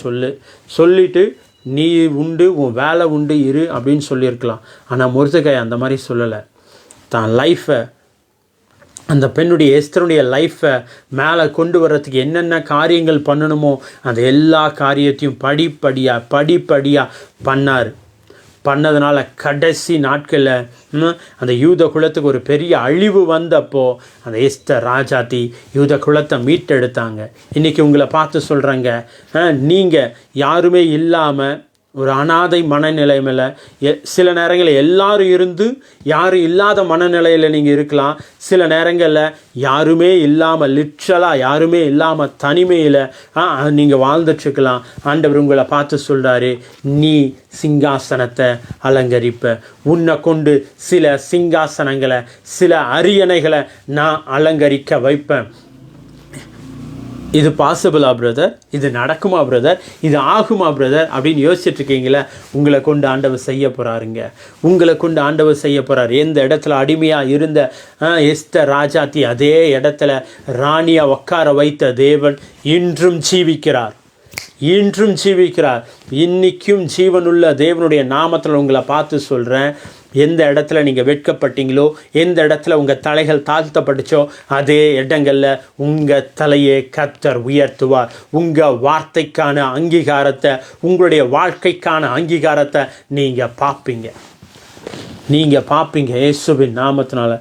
Speaker 1: சொல்லிவிட்டு நீ உண்டு, உன் வேலை உண்டு இரு அப்படின்னு சொல்லியிருக்கலாம். ஆனால் மொர்தெகாய் அந்த மாதிரி சொல்லலை. தான் லைஃப்பை, அந்த பெண்ணுடைய எஸ்தருடைய லைஃப்பை மேலே கொண்டு வர்றதுக்கு என்னென்ன காரியங்கள் பண்ணணுமோ அந்த எல்லா காரியத்தையும் படிப்படியாக பண்ணதுனால கடைசி நாட்களில் அந்த யூத குலத்துக்கு ஒரு பெரிய அழிவு வந்தப்போ அந்த எஸ்தர் ராஜாத்தி யூத குலத்தை மீட்டெடுத்தாங்க. இன்றைக்கி உங்களை பார்த்து சொல்கிறேங்க, நீங்கள் யாருமே இல்லாமல் ஒரு அனாதை மனநிலைமையில் சில நேரங்களில் எல்லாரும் இருந்து யாரும் இல்லாத மனநிலையில் நீங்கள் இருக்கலாம். சில நேரங்களில் யாருமே இல்லாமல், லிட்ரலாக யாருமே இல்லாமல் தனிமையில் நீங்கள் வாழ்ந்துட்டுருக்கலாம். ஆண்டவர் உங்களை பார்த்து சொல்கிறாரு, நீ சிங்காசனத்தை அலங்கரிப்ப. உன்னை கொண்டு சில சிங்காசனங்களை, சில அரியணைகளை நான் அலங்கரிக்க வைப்பேன். இது பாசிபிளா பிரதர்? இது நடக்குமா பிரதர்? இது ஆகுமா பிரதர் அப்படின்னு யோசிச்சுட்ருக்கீங்களே, உங்களை கொண்டு ஆண்டவர் செய்ய போகிறாருங்க. உங்களை கொண்டு ஆண்டவர் செய்ய போகிறார். எந்த இடத்துல அடிமையாக இருந்த எஸ்தர் ராஜாத்தி அதே இடத்துல ராணியாக உட்கார வைத்த தேவன் இன்றும் ஜீவிக்கிறார். இன்றைக்கும் ஜீவனுள்ள தேவனுடைய நாமத்தில் உங்களை பார்த்து சொல்கிறேன், எந்த இடத்துல நீங்கள் வெட்கப்பட்டீங்களோ, எந்த இடத்துல உங்கள் தலைகள் தாழ்த்தப்பட்டுச்சோ அதே இடங்களில் உங்கள் தலையை கர்த்தர் உயர்த்துவார். உங்கள் வார்த்தைக்கான அங்கீகாரத்தை, உங்களுடைய வாழ்க்கைக்கான அங்கீகாரத்தை நீங்கள் பார்ப்பீங்க. இயேசுவின் நாமத்தினால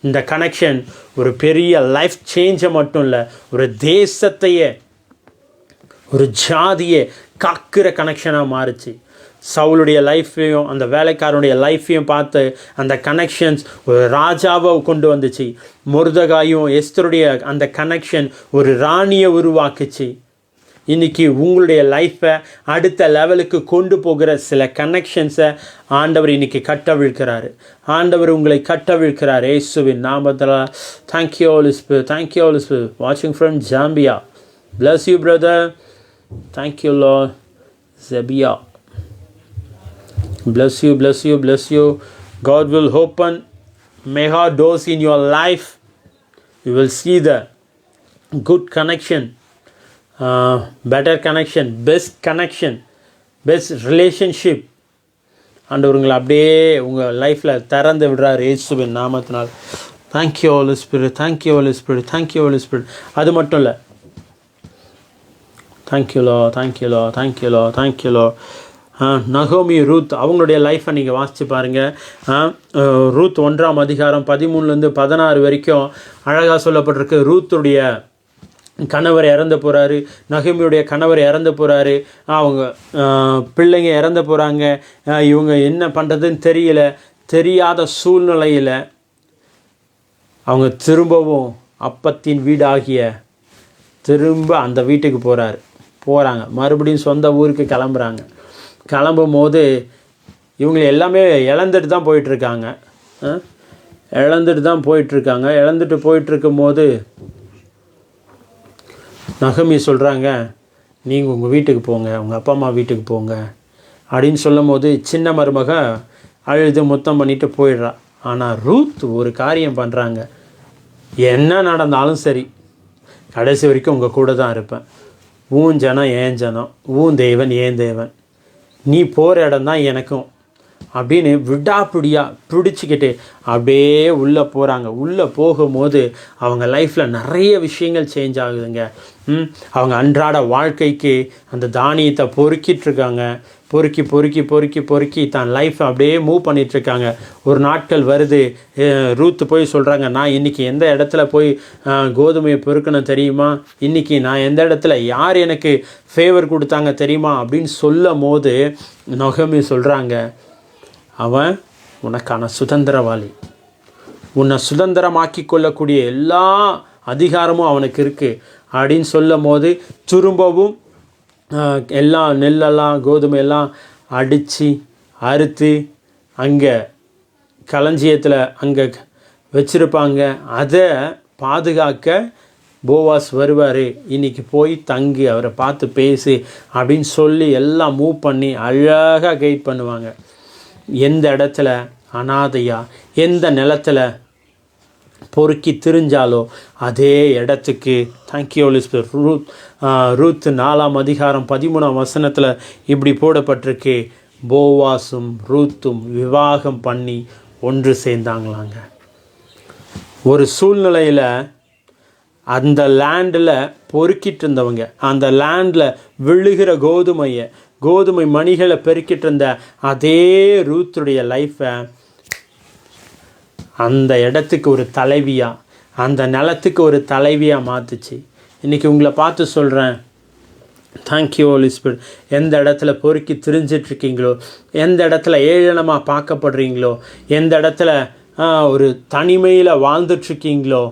Speaker 1: இந்த கனெக்ஷன் ஒரு பெரிய லைஃப் சேஞ்சை மட்டும் இல்லை, ஒரு தேசத்தையே, ஒரு ஜாதியை காக்கிற கனெக்ஷனாக மாறுச்சு. சவுளுடைய லைஃப்பையும் அந்த வேலைக்காரனுடைய லைஃப்பையும் பார்த்து அந்த கனெக்ஷன்ஸ் ஒரு ராஜாவை கொண்டு வந்துச்சு. மொர்தெகாயும் எஸ்தருடைய அந்த கனெக்ஷன் ஒரு ராணியை உருவாக்குச்சு. இன்றைக்கி உங்களுடைய லைஃப்பை அடுத்த லெவலுக்கு கொண்டு போகிற சில கனெக்ஷன்ஸை ஆண்டவர் இன்றைக்கி கட்டவிழ்க்கிறாரு. உங்களை கட்டவிழ்க்கிறார் இயேசுவின் நாமத்தில். Thank you Holi spirit. வாட்சிங் from Zambia. Bless you brother. Thank you Lord. Zebia. Bless you. God will open mega doors in your life. You will see the good connection, better connection, best relationship. ஆண்டவர் உங்களை அப்படியே உங்கள் லைஃப்பில் திறந்து விடுறார் இயேசுவின் நாமத்தினால். Thank you Holi Spirit. அது மட்டும் இல்லை, தேங்க்யூ லோ. நகோமி, ரூத், அவங்களுடைய லைஃப்பை நீங்கள் வாசித்து பாருங்கள். ரூத் 1ஆம் அதிகாரம் 13 வரைக்கும் அழகாக சொல்லப்பட்டிருக்கு. ரூத்துடைய கணவர் இறந்து போகிறாரு, நகமியுடைய கணவர் இறந்து போகிறாரு, அவங்க பிள்ளைங்க இறந்து போகிறாங்க. இவங்க என்ன பண்ணுறதுன்னு தெரியாத சூழ்நிலையில் அவங்க திரும்பவும் அப்பத்தின் வீடாகிய திரும்ப அந்த வீட்டுக்கு போகிறாங்க. மறுபடியும் சொந்த ஊருக்கு கிளம்பும் போது இவங்க எல்லாமே இழந்துட்டு தான் போயிட்டுருக்காங்க. இழந்துட்டு போயிட்டுருக்கும் போது நகமி சொல்கிறாங்க, நீங்கள் உங்கள் வீட்டுக்கு போங்க, உங்கள் அப்பா அம்மா வீட்டுக்கு போங்க அப்படின்னு சொல்லும் போது சின்ன மருமக அழுது முத்தம் பண்ணிட்டு போயிடுறா. ஆனால் ரூத் ஒரு காரியம் பண்ணுறாங்க, என்ன நடந்தாலும் சரி கடைசி வரைக்கும் உங்கள் கூட தான் இருப்பேன், ஊன் ஜனம் ஏன் ஜனம், ஊன் தேவன் ஏன் தேவன், நீ போகிற இடம் தான் எனக்கும் அப்படின்னு விடாப்பிடியாக பிடிச்சிக்கிட்டு அப்படியே உள்ளே போகிறாங்க. உள்ளே போகும்போது அவங்க லைஃப்பில் நிறைய விஷயங்கள் சேஞ்ச் ஆகுதுங்க. அவங்க அன்றாட வாழ்க்கைக்கு அந்த தானியத்தை பொறுக்கிட்டுருக்காங்க. பொறுக்கி தான் லைஃப் அப்படியே மூவ் பண்ணிகிட்ருக்காங்க. ஒரு நாட்கள் வருது, ரூத்து போய் சொல்கிறாங்க, நான் இன்றைக்கி எந்த இடத்துல போய் கோதுமையை பொறுக்கணும் தெரியுமா, இன்றைக்கி நான் எந்த இடத்துல யார் எனக்கு ஃபேவர் கொடுத்தாங்க தெரியுமா அப்படின்னு சொல்லும் போது நொகமி சொல்கிறாங்க, அவன் உனக்கான சுதந்திரவாளி, உன்னை சுதந்திரமாக்கி கொள்ளக்கூடிய எல்லா அதிகாரமும் அவனுக்கு இருக்குது அப்படின்னு சொல்லும் போது திரும்பவும் எல்லாம் நெல்லெல்லாம் கோதுமையெல்லாம் அடித்து அறுத்து அங்கே களஞ்சியத்தில் அங்கே வச்சுருப்பாங்க. அதை பாதுகாக்க போவாஸ் வருவார், இன்றைக்கி போய் தங்கி அவரை பார்த்து பேசு அப்படின்னு சொல்லி எல்லாம் மூவ் பண்ணி அழகாக கைட் பண்ணுவாங்க. எந்த இடத்துல அனாதையாக எந்த நிலத்தில் பொறுக்கி திரிஞ்சாலோ அதே இடத்துக்கு தேங்க்யூ ஹோலி ஸ்பிரிட். ரூத் 4ஆம் அதிகாரம் 13ஆம் வசனத்தில் இப்படி போடப்பட்டிருக்கு, போவாஸும் ரூத்தும் விவாகம் பண்ணி ஒன்று சேர்ந்தாங்களாங்க. ஒரு சூழ்நிலையில் அந்த லேண்டில் பொறுக்கிட்டு இருந்தவங்க, அந்த லேண்டில் விழுகிற கோதுமை மணிகளை பெருக்கிட்டு இருந்த அதே ரூத்துடைய லைஃப்பை அந்த இடத்துக்கு ஒரு தலைவியாக, அந்த நிலத்துக்கு ஒரு தலைவியாக மாற்றுச்சு. இன்றைக்கி உங்களை பார்த்து சொல்கிறேன், தேங்க்யூ ஹோலி ஸ்பிரிட். எந்த இடத்துல பொறுக்கி திரிஞ்சிட்ருக்கீங்களோ, எந்த இடத்துல ஏளனமாக பார்க்கப்படுறீங்களோ, எந்த இடத்துல ஒரு தனிமையில் வாழ்ந்துட்டுருக்கீங்களோ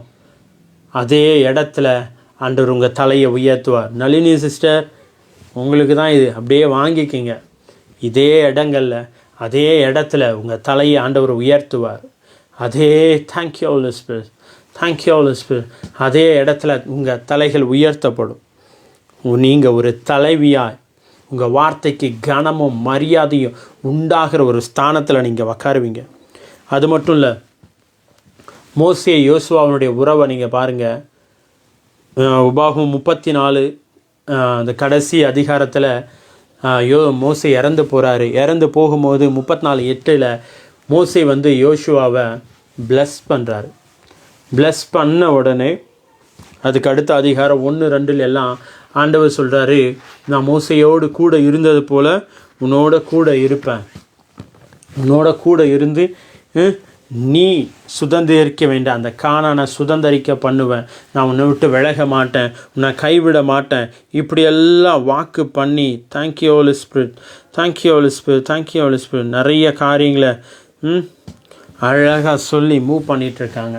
Speaker 1: அதே இடத்துல ஆண்டவர் உங்கள் தலையை உயர்த்துவார். நளினி சிஸ்டர், உங்களுக்கு தான் இது, அப்படியே வாங்கிக்கிங்க. இதே இடங்களில் அதே இடத்துல உங்கள் தலையை ஆண்டவர் உயர்த்துவார். அதே தேங்க்யூ ஹோலி ஸ்பிரிட், அதே இடத்துல உங்கள் தலைகள் உயர்த்தப்படும். நீங்கள் ஒரு தலைவியாய் உங்கள் வார்த்தைக்கு கனமும் மரியாதையும் உண்டாகிற ஒரு ஸ்தானத்தில் நீங்கள் உக்காருவீங்க. அது மட்டும் இல்லை, மோசே யோசுவாவினுடைய உறவை நீங்கள் பாருங்கள். உபாகமம் 34 அந்த கடைசி அதிகாரத்தில் மோசே இறந்து போகிறாரு. இறந்து போகும்போது 34:8 மோசே யோசுவாவை பிளஸ் பண்ணுறாரு. பிளஸ் பண்ண உடனே அதுக்கு அடுத்த அதிகாரம் 1-2 எல்லாம் ஆண்டவர் சொல்கிறாரு, நான் மோசையோடு கூட இருந்தது போல் உன்னோட கூட இருப்பேன், உன்னோட கூட இருந்து நீ சுதந்திரிக்க வேண்டாம், அந்த கானானை சுதந்திரிக்க பண்ணுவேன், நான் உன்னை விட்டு விலக மாட்டேன், உன்னை கைவிட மாட்டேன், இப்படியெல்லாம் வாக்கு பண்ணி தேங்க்யூ ஹோலி ஸ்பிரிட் நிறைய காரியங்களை அழகாக சொல்லி மூவ் பண்ணிகிட்ருக்காங்க.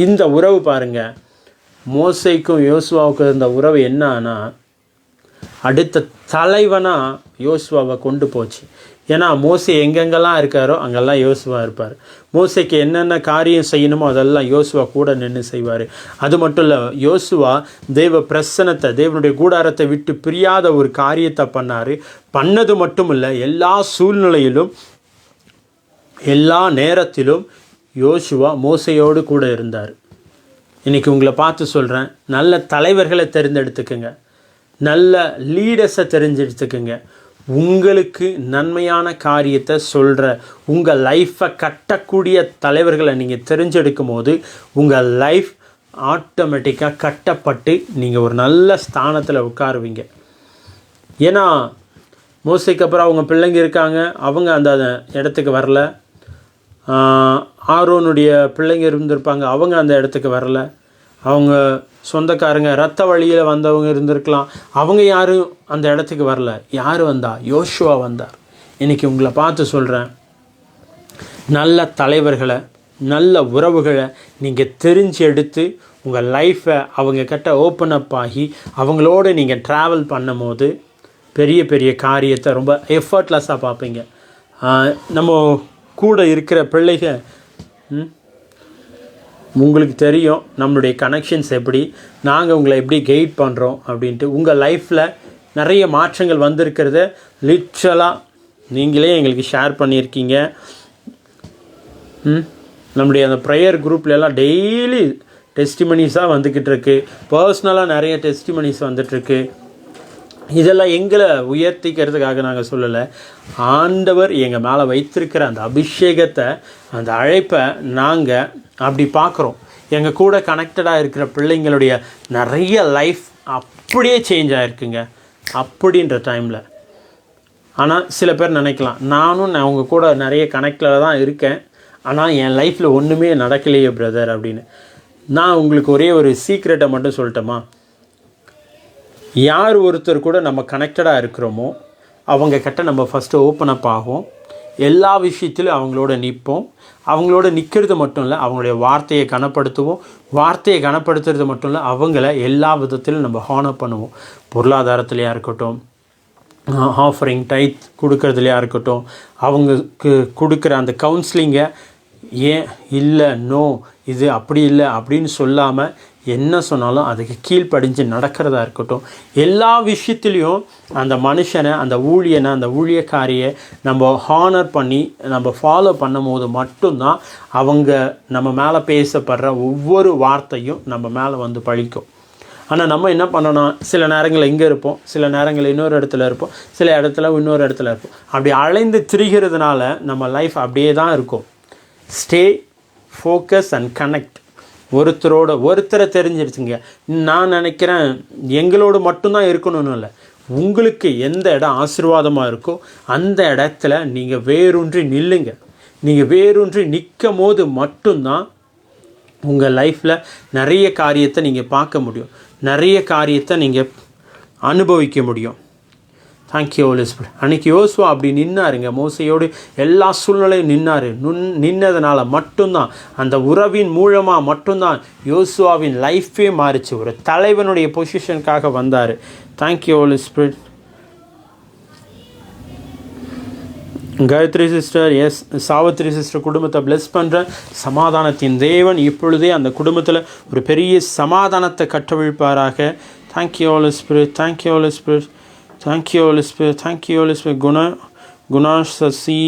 Speaker 1: இந்த உறவு பாருங்கள், மோசைக்கும் யோசுவாவுக்கும் இருந்த உறவு என்னன்னா, அடுத்த தலைவனாக யோசுவாவை கொண்டு போச்சு. ஏன்னா மோசே எங்கெங்கெல்லாம் இருக்காரோ அங்கெல்லாம் யோசுவா இருப்பார். மோசைக்கு என்னென்ன காரியம் செய்யணுமோ அதெல்லாம் யோசுவா கூட நின்று செய்வார். அது மட்டும் இல்லை, யோசுவா தேவ பிரசன்னத்தை, தேவனுடைய கூடாரத்தை விட்டு பிரியாத ஒரு காரியத்தை பண்ணது மட்டும் இல்லை, எல்லா சூழ்நிலையிலும் எல்லா நேரத்திலும் யோசுவா மோசையோடு கூட இருந்தார். இன்றைக்கி உங்களை பார்த்து சொல்கிறேன், நல்ல தலைவர்களை தேர்ந்தெடுத்துக்குங்க, நல்ல லீடர்ஸை தெரிஞ்செடுத்துக்குங்க. உங்களுக்கு நன்மையான காரியத்தை சொல்கிற, உங்கள் லைஃப்பை கட்டக்கூடிய தலைவர்களை நீங்கள் தெரிஞ்செடுக்கும் போது உங்கள் லைஃப் ஆட்டோமேட்டிக்காக கட்டப்பட்டு நீங்கள் ஒரு நல்ல ஸ்தானத்தில் உட்காருவீங்க. ஏன்னா மோசைக்கு அப்புறம் அவங்க பிள்ளைங்க இருக்காங்க, அவங்க அந்த இடத்துக்கு வரல. ஆரோனுடைய பிள்ளைங்க இருந்திருப்பாங்க, அவங்க அந்த இடத்துக்கு வரல. அவங்க சொந்தக்காரங்க ரத்த வழியில் வந்தவங்க இருந்திருக்கலாம். அவங்க யாரும் அந்த இடத்துக்கு வரல. யார் வந்தா? யோசுவா வந்தார். இன்றைக்கி உங்களை பார்த்து சொல்கிறேன், நல்ல தலைவர்களை, நல்ல உறவுகளை நீங்கள் தெரிஞ்சு எடுத்து உங்கள் லைஃப்பை அவங்கக்கிட்ட ஓப்பன் அப் ஆகி அவங்களோடு நீங்கள் ட்ராவல் பண்ணும் போது பெரிய பெரிய காரியத்தை ரொம்ப எஃபர்ட்லெஸ்ஸாக பார்ப்பீங்க. நம்ம கூட இருக்கிற பிள்ளைங்க, உங்களுக்கு தெரியும் நம்மளுடைய கனெக்ஷன்ஸ் எப்படி, நாங்கள் உங்களை எப்படி கைட் பண்ணுறோம் அப்படின்ட்டு. உங்கள் லைஃப்பில் நிறைய மாற்றங்கள் வந்திருக்கிறத லிட்ரலாக நீங்களே எங்களுக்கு ஷேர் பண்ணியிருக்கீங்க. நம்முடைய அந்த ப்ரேயர் குரூப்லலாம் டெய்லி டெஸ்டிமனிஸாக வந்துக்கிட்டு இருக்கு. பர்சனலாக நிறைய டெஸ்டிமனிஸ் வந்துட்டுருக்கு. இதெல்லாம் எங்களை உயர்த்திக்கிறதுக்காக நாங்கள் சொல்லலை. ஆண்டவர் எங்கள் மேலே வைத்திருக்கிற அந்த அபிஷேகத்தை, அந்த அழைப்பை நாங்கள் அப்படி பார்க்குறோம். எங்கள் கூட கனெக்டடாக இருக்கிற பிள்ளைங்களுடைய நிறைய லைஃப் அப்படியே சேஞ்ச் ஆகிருக்குங்க அப்படின்ற டைமில். ஆனால் சில பேர் நினைக்கலாம், நானும் நான் உங்கள் கூட நிறைய கனெக்டில் தான் இருக்கேன், ஆனால் என் லைஃப்பில் ஒன்றுமே நடக்கலையே பிரதர் அப்படின்னு. நான் உங்களுக்கு ஒரே ஒரு சீக்ரெட்டை மட்டும் சொல்லட்டுமா? யார் ஒருத்தர் கூட நம்ம கனெக்டடாக இருக்கிறோமோ அவங்கக்கிட்ட நம்ம ஃபஸ்ட்டு ஓப்பன் அப் ஆகும். எல்லா விஷயத்திலும் அவங்களோட நிற்போம். அவங்களோட நிற்கிறது மட்டும் இல்லை, அவங்களுடைய வார்த்தையை கனப்படுத்துவோம். வார்த்தையை கனப்படுத்துறது மட்டும் இல்லை, அவங்கள எல்லா விதத்திலும் நம்ம ஹானர் பண்ணுவோம். பொருளாதாரத்துலையாக இருக்கட்டும், ஆஃபரிங் டைத் கொடுக்கறதுலையா இருக்கட்டும், அவங்களுக்கு கொடுக்குற அந்த கவுன்சிலிங்கை ஏன் இல்லை, நோ, இது அப்படி இல்லை அப்படின்னு சொல்லாமல் என்ன சொன்னாலும் அதுக்கு கீழ்ப்படிஞ்சு நடக்கிறதா இருக்கட்டும், எல்லா விஷயத்துலேயும் அந்த மனுஷனை, அந்த ஊழியனை, அந்த ஊழியக்காரியை நம்ம ஹானர் பண்ணி நம்ம ஃபாலோ பண்ணும் போது மட்டும்தான் அவங்க நம்ம மேலே பேசப்படுற ஒவ்வொரு வார்த்தையும் நம்ம மேலே வந்து பழிக்கும். ஆனால் நம்ம என்ன பண்ணணும், சில நேரங்களில் இங்கே இருப்போம், சில நேரங்களில் இன்னொரு இடத்துல இருப்போம், சில இடத்துல இன்னொரு இடத்துல இருப்போம். அப்படி அலைந்து திரிகிறதுனால நம்ம லைஃப் அப்படியே தான் இருக்கும். Stay focus and connect. ஒருத்தரை தெரிஞ்சிருச்சுங்க. நான் நினைக்கிறேன் எங்களோடு மட்டும்தான் இருக்கணும்னு இல்லை, உங்களுக்கு எந்த இடம் ஆசீர்வாதமாக இருக்கோ அந்த இடத்துல நீங்கள் வேரூன்றி நில்லுங்க. நீங்கள் வேரூன்றி நிற்கும் போது மட்டும்தான் உங்கள் லைஃப்பில் நிறைய காரியத்தை நீங்கள் பார்க்க முடியும், நிறைய காரியத்தை நீங்கள் அனுபவிக்க முடியும். Thank you Holi Spirit. அன்றைக்கி யோசுவா அப்படி நின்னாருங்க, மோசையோடு எல்லா சூழ்நிலையும் நின்னதுனால மட்டும்தான், அந்த உறவின் மூலமாக மட்டும்தான் யோசுவாவின் லைஃபே மாறிச்சு. ஒரு தலைவனுடைய பொசிஷனுக்காக வந்தார். Thank you Holi spirit. Gayatri sister, yes, Savitri sister குடும்பத்தை பிளெஸ் பண்ணுறேன். சமாதானத்தின் தேவன் இப்பொழுதே அந்த குடும்பத்தில் ஒரு பெரிய சமாதானத்தை கட்டவிழ்ப்பாராக. Thank you Holi spirit, thank you Holi spirit, thank you Holi spirit, thank you Holi spirit. குணாஷ் சசி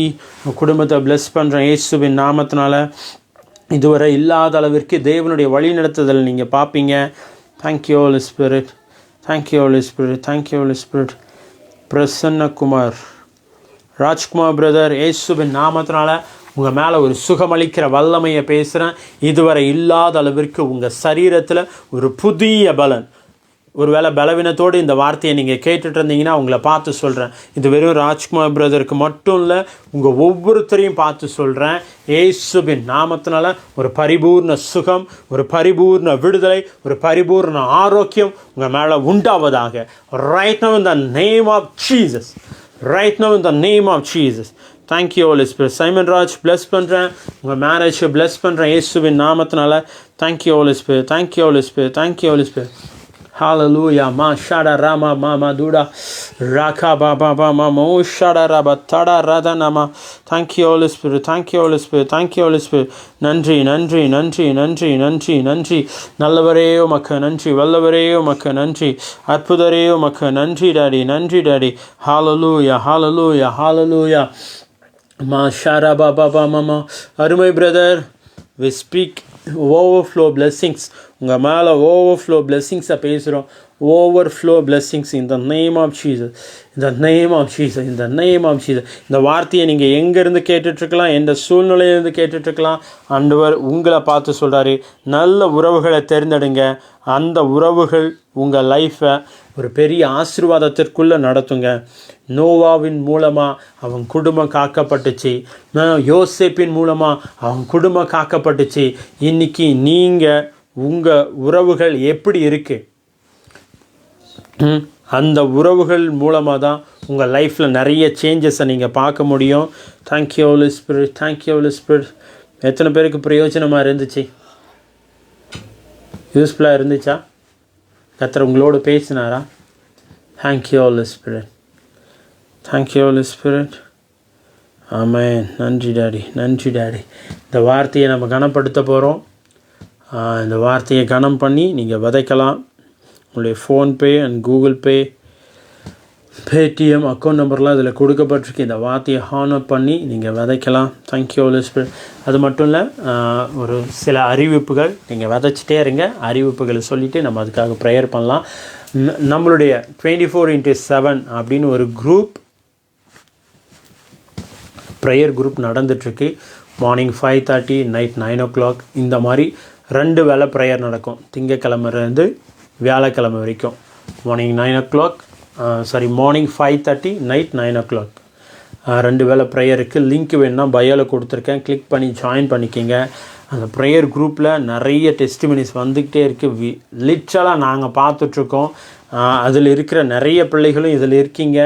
Speaker 1: குடும்பத்தை பிளெஸ் பண்ணுறேன் இயேசுவின் நாமத்தினால. இதுவரை இல்லாத அளவிற்கு தேவனுடைய வழி நடத்துதல் நீங்கள் பார்ப்பீங்க. Thank you Holi spirit, thank you Holi spirit, thank you Holi Spirit. Prasannakumar, Rajkumar brother, இயேசுவின் நாமத்தினால உங்கள் மேலே ஒரு சுகமளிக்கிற வல்லமையை பேசுகிறேன். இதுவரை இல்லாத அளவிற்கு உங்கள் சரீரத்தில் ஒரு புதிய பலன். ஒருவேளை பலவீனத்தோடு இந்த வார்த்தையை நீங்கள் கேட்டுட்டு இருந்தீங்கன்னா உங்களை பார்த்து சொல்கிறேன். இது வெறும் ராஜ்குமார் பிரதருக்கு மட்டும் இல்லை, உங்கள் ஒவ்வொருத்தரையும் பார்த்து சொல்கிறேன். இயேசுவின் நாமத்தினால ஒரு பரிபூர்ண சுகம், ஒரு பரிபூர்ண விடுதலை, ஒரு பரிபூர்ண ஆரோக்கியம் உங்கள் மேலே உண்டாவதாக. Right now in the name of Jesus. Right now in the name of Jesus. Thank you Holy Spirit. Simon Raj bless பண்ணுறேன், உங்கள் மேரேஜை bless பண்ணுறேன் இயேசுவின் நாமத்தினால. Thank you Holy Spirit, thank you Holy Spirit, thank you Holy Spirit. Hallelujah. Ma shada rama mama duda raka baba mama mo shada raba tada rada nama. Thank you Holy Spirit, thank you Holy Spirit, thank you Holy Spirit. நன்றி நன்றி நன்றி நன்றி நன்றி நன்றி. நல்லவரே உமக்கு நன்றி, வல்லவரே உமக்கு நன்றி, அற்புதரே உமக்கு நன்றி டாடி, நன்றி daddy. Hallelujah, hallelujah, hallelujah. Ma shara baba mama. அருமை brother, we speak overflow blessings. உங்கள் மேலே ஓவர்ஃப்ளோ பிளெஸ்ஸிங்ஸை பேசுகிறோம். Overflow blessings in the name of Jesus, இந்த நேம் ஆஃப் ஜீசஸ், இந்த நேம் ஆஃப் ஜீசஸ். இந்த வார்த்தையை நீங்கள் எங்கேருந்து கேட்டுட்ருக்கலாம், எந்த சூழ்நிலையிலேருந்து கேட்டுட்ருக்கலாம். ஆண்டவர் உங்களை பார்த்து சொல்கிறாரு, நல்ல உறவுகளை தேர்ந்தெடுங்க. அந்த உறவுகள் உங்கள் லைஃப்பை ஒரு பெரிய ஆசீர்வாதத்திற்குள்ளே நடத்துங்க. நோவாவின் மூலமாக அவன் குடும்பம் காக்கப்பட்டுச்சு, யோசேப்பின் மூலமாக அவன் குடும்பம் காக்கப்பட்டுச்சு. இன்றைக்கி நீங்கள் உங்கள் உறவுகள் எப்படி இருக்குது, அந்த உறவுகள் மூலமாக தான் உங்கள் லைஃப்பில் நிறைய சேஞ்சஸை நீங்கள் பார்க்க முடியும். Thank you Holi spirit, thank you Holi spirit. எத்தனை பேருக்கு பிரயோஜனமாக இருந்துச்சு? யூஸ்ஃபுல்லாக இருந்துச்சா? கர்த்தர் உங்களோடு பேசினாரா? Thank you Holi spirit, thank you Holi spirit. Amen. நன்றி டாடி, நன்றி டாடி. இந்த வார்த்தையை நம்ம கனப்படுத்த போகிறோம். இந்த வார்த்தையை கனம் பண்ணி நீங்கள் விதைக்கலாம். உங்களுடைய PhonePe and Google Pay, Paytm account நம்பர்லாம் இதில் கொடுக்கப்பட்டிருக்கு. இந்த வார்த்தையை ஹானர் பண்ணி நீங்கள் விதைக்கலாம். Thank you Holi Spirit. அது மட்டும் இல்லை, ஒரு சில அறிவிப்புகள் நீங்கள் விதைச்சிட்டே இருங்க. அறிவிப்புகளை சொல்லிவிட்டு நம்ம அதுக்காக ப்ரேயர் பண்ணலாம். நம்மளுடைய 24x7 அப்படின்னு ஒரு குரூப், ப்ரேயர் குரூப் நடந்துகிட்ருக்கு. மார்னிங் 5:30, நைட் 9 o'clock இந்த மாதிரி 2 வேளை ப்ரேயர் நடக்கும். திங்கக்கிழமைலேருந்து வியாழக்கிழமை வரைக்கும். Morning 9 o'clock, morning 5:30, night 9 o'clock 2 வேளை ப்ரேயருக்கு. லிங்க் வேணுன்னா பயோவில் கொடுத்துருக்கேன், கிளிக் பண்ணி ஜாயின் பண்ணிக்கிங்க. அந்த ப்ரேயர் குரூப்பில் நிறைய டெஸ்டிமனிஸ் வந்துக்கிட்டே இருக்குது. லிட்ரலாக நாங்கள் பார்த்துட்ருக்கோம். அதில் இருக்கிற நிறைய பிள்ளைகளும் இதில் இருக்கீங்க.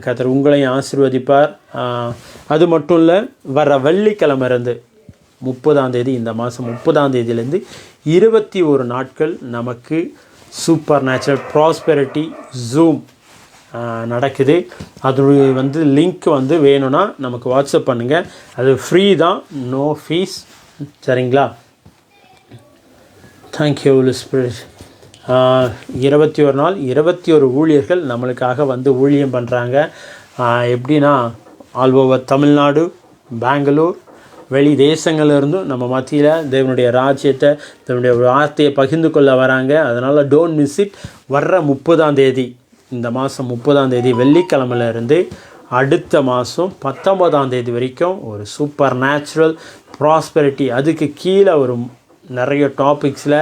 Speaker 1: கர்த்தர் உங்களையும் ஆசீர்வதிப்பார். அது மட்டும் இல்லை, வர வெள்ளிக்கிழமை இருந்து 30ஆம் தேதி, இந்த மாதம் 30ஆம் தேதியிலேருந்து 21 நாட்கள் நமக்கு சூப்பர் நேச்சுரல் ப்ராஸ்பெரிட்டி ஜூம் நடக்குது. அது லிங்க் வேணும்னா நமக்கு வாட்ஸ்அப் பண்ணுங்கள். அது ஃப்ரீ தான், நோ ஃபீஸ். சரிங்களா? Thank you Holi Spirit. 21 நாள் 21 ஊழியர்கள் நம்மளுக்காக ஊழியம் பண்ணுறாங்க. எப்படின்னா, ஆல் ஓவர் தமிழ்நாடு, பெங்களூர், வெளி தேசங்கள்லேருந்தும் நம்ம மத்தியில் தேவனுடைய ராஜ்யத்தை, தேவனுடைய வார்த்தையை பகிர்ந்து கொள்ள வராங்க. அதனால் டோன்ட் மிஸ் இட். வர்ற 30ஆம் தேதி, இந்த மாதம் 30ஆம் தேதி வெள்ளிக்கிழமையிலேருந்து அடுத்த மாதம் 19ஆம் தேதி வரைக்கும் ஒரு சூப்பர் நேச்சுரல் ப்ராஸ்பெரிட்டி, அதுக்கு கீழே ஒரு நிறைய டாபிக்ஸில்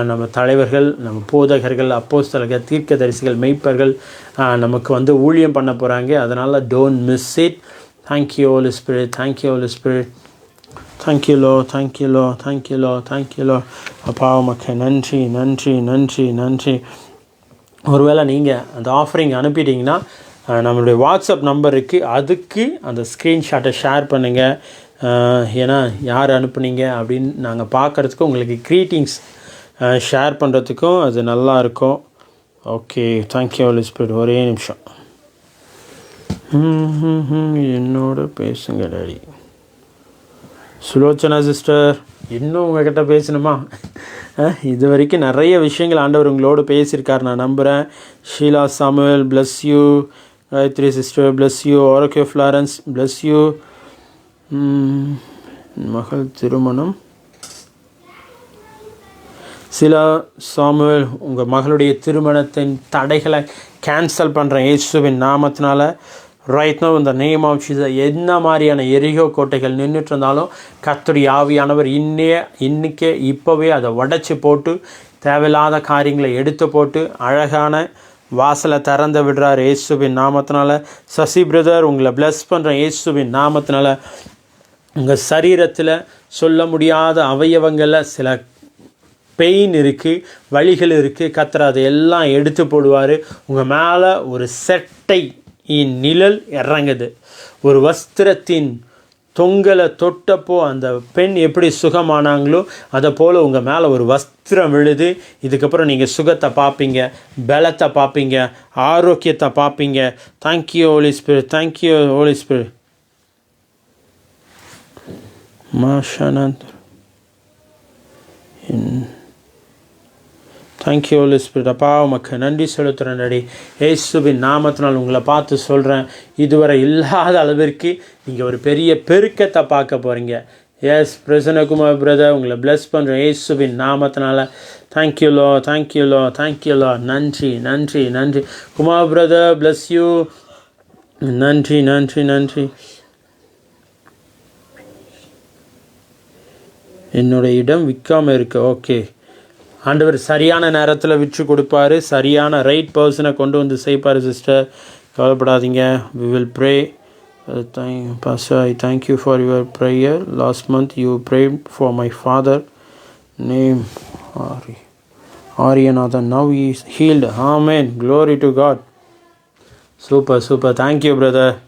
Speaker 1: நம்ம தலைவர்கள், நம்ம போதகர்கள், அப்போஸ்தலர்கள், தீர்க்கதரிசிகள், மெய்ப்பர்கள் நமக்கு ஊழியம் பண்ண போகிறாங்க. அதனால் don't miss it. Thank you Holi spirit, thank you Holi spirit. Thank you Lord, thank you Lord, thank you Lord, thank you Lord. அப்பா உமக்கு நன்றி, நன்றி, நன்றி, நன்றி. ஒருவேளை நீங்கள் அந்த ஆஃபரிங் அனுப்பிட்டீங்கன்னா நம்மளுடைய வாட்ஸ்அப் நம்பர் இருக்குது, அதுக்கு அந்த ஸ்க்ரீன்ஷாட்டை ஷேர் பண்ணுங்கள். ஏன்னா யார் அனுப்புனீங்க அப்படின்னு நாங்கள் பார்க்குறதுக்கும், உங்களுக்கு க்ரீட்டிங்ஸ் ஷேர் பண்ணுறதுக்கும் அது நல்லாயிருக்கும். Okay, thank you Holi Spirit. ஒரே நிமிஷம் என்னோட பேசுங்க டாடி. சுலோச்சனா சிஸ்டர், இன்னும் உங்கள்கிட்ட பேசணுமா? இது வரைக்கும் நிறைய விஷயங்கள் ஆண்டவர் உங்களோடு பேசியிருக்கார், நான் நம்புகிறேன். Sheela Samuel, bless you. Gayathri sister, bless you. Arokiya Florence, bless you. மகள் திருமணம். சிலா சாமுவேல், உங்கள் மகளுடைய திருமணத்தின் தடைகளை கேன்சல் பண்ணுறேன் இயேசுவின் நாமத்தினால. ரைட் நோ இந்த நேம் ஆஃப் ஜீசஸ். என்ன மாதிரியான எரிகோ கோட்டைகள் நின்றுட்டு இருந்தாலும் கர்த்தருடைய ஆவியானவர் இன்னைக்கே இப்போவே அதை உடைச்சி போட்டு, தேவையில்லாத காரியங்களை எடுத்து போட்டு அழகான வாசலை திறந்து விடுறார் இயேசுவின் நாமத்தினால. சசி பிரதர், உங்களை பிளஸ் பண்ணுறேன் இயேசுவின் நாமத்தினால. உங்கள் சரீரத்தில் சொல்ல முடியாத அவயவங்களில் சில பெயின் இருக்குது, வலிகள் இருக்குது. கர்த்தர் அதை எல்லாம் எடுத்து போடுவார். உங்கள் மேலே ஒரு செட்டை நிழல் இறங்குது. ஒரு வஸ்திரத்தின் தொங்கலை தொட்டப்போ அந்த பெண் எப்படி சுகமானாங்களோ அதை போல் உங்கள் மேலே ஒரு வஸ்திரம் விழுது. இதுக்கப்புறம் நீங்கள் சுகத்தை பார்ப்பீங்க, பலத்தை பார்ப்பீங்க, ஆரோக்கியத்தை பார்ப்பீங்க. Thank you Holi spirit, thank you Holi spirit. மாஷானந்த், தேங்க்யூ ஹோலி ஸ்பிரிட். அப்பா உமக்கு நன்றி செலுத்துகிறேன் டாடி. இயேசுவின் நாமத்தினால் உங்களை பார்த்து சொல்கிறேன், இதுவரை இல்லாத அளவிற்கு நீங்கள் ஒரு பெரிய பெருக்கத்தை பார்க்க போகிறீங்க. எஸ் பிரசன்னகுமார் பிரதர், உங்களை பிளஸ் பண்ணுறேன் இயேசுவின் நாமத்தினால. Thank you Lord, thank you Lord, thank you low. நன்றி, நன்றி, நன்றி. Kumar brother, bless you. நன்றி, நன்றி, நன்றி. என்னோட இடம் விற்காமல் இருக்கு. ஓகே, ஆண்டவர் சரியான நேரத்தில் விற்று கொடுப்பார், சரியான ரைட் பர்சனை கொண்டு வந்து செய்ப்பார். சிஸ்டர், கவலைப்படாதீங்க. We will pray. Pastor, I thank you for your prayer. Last month you prayed for my father. Name Aryanathan. Now he is healed. Amen. Glory to God. Super. Thank you, brother.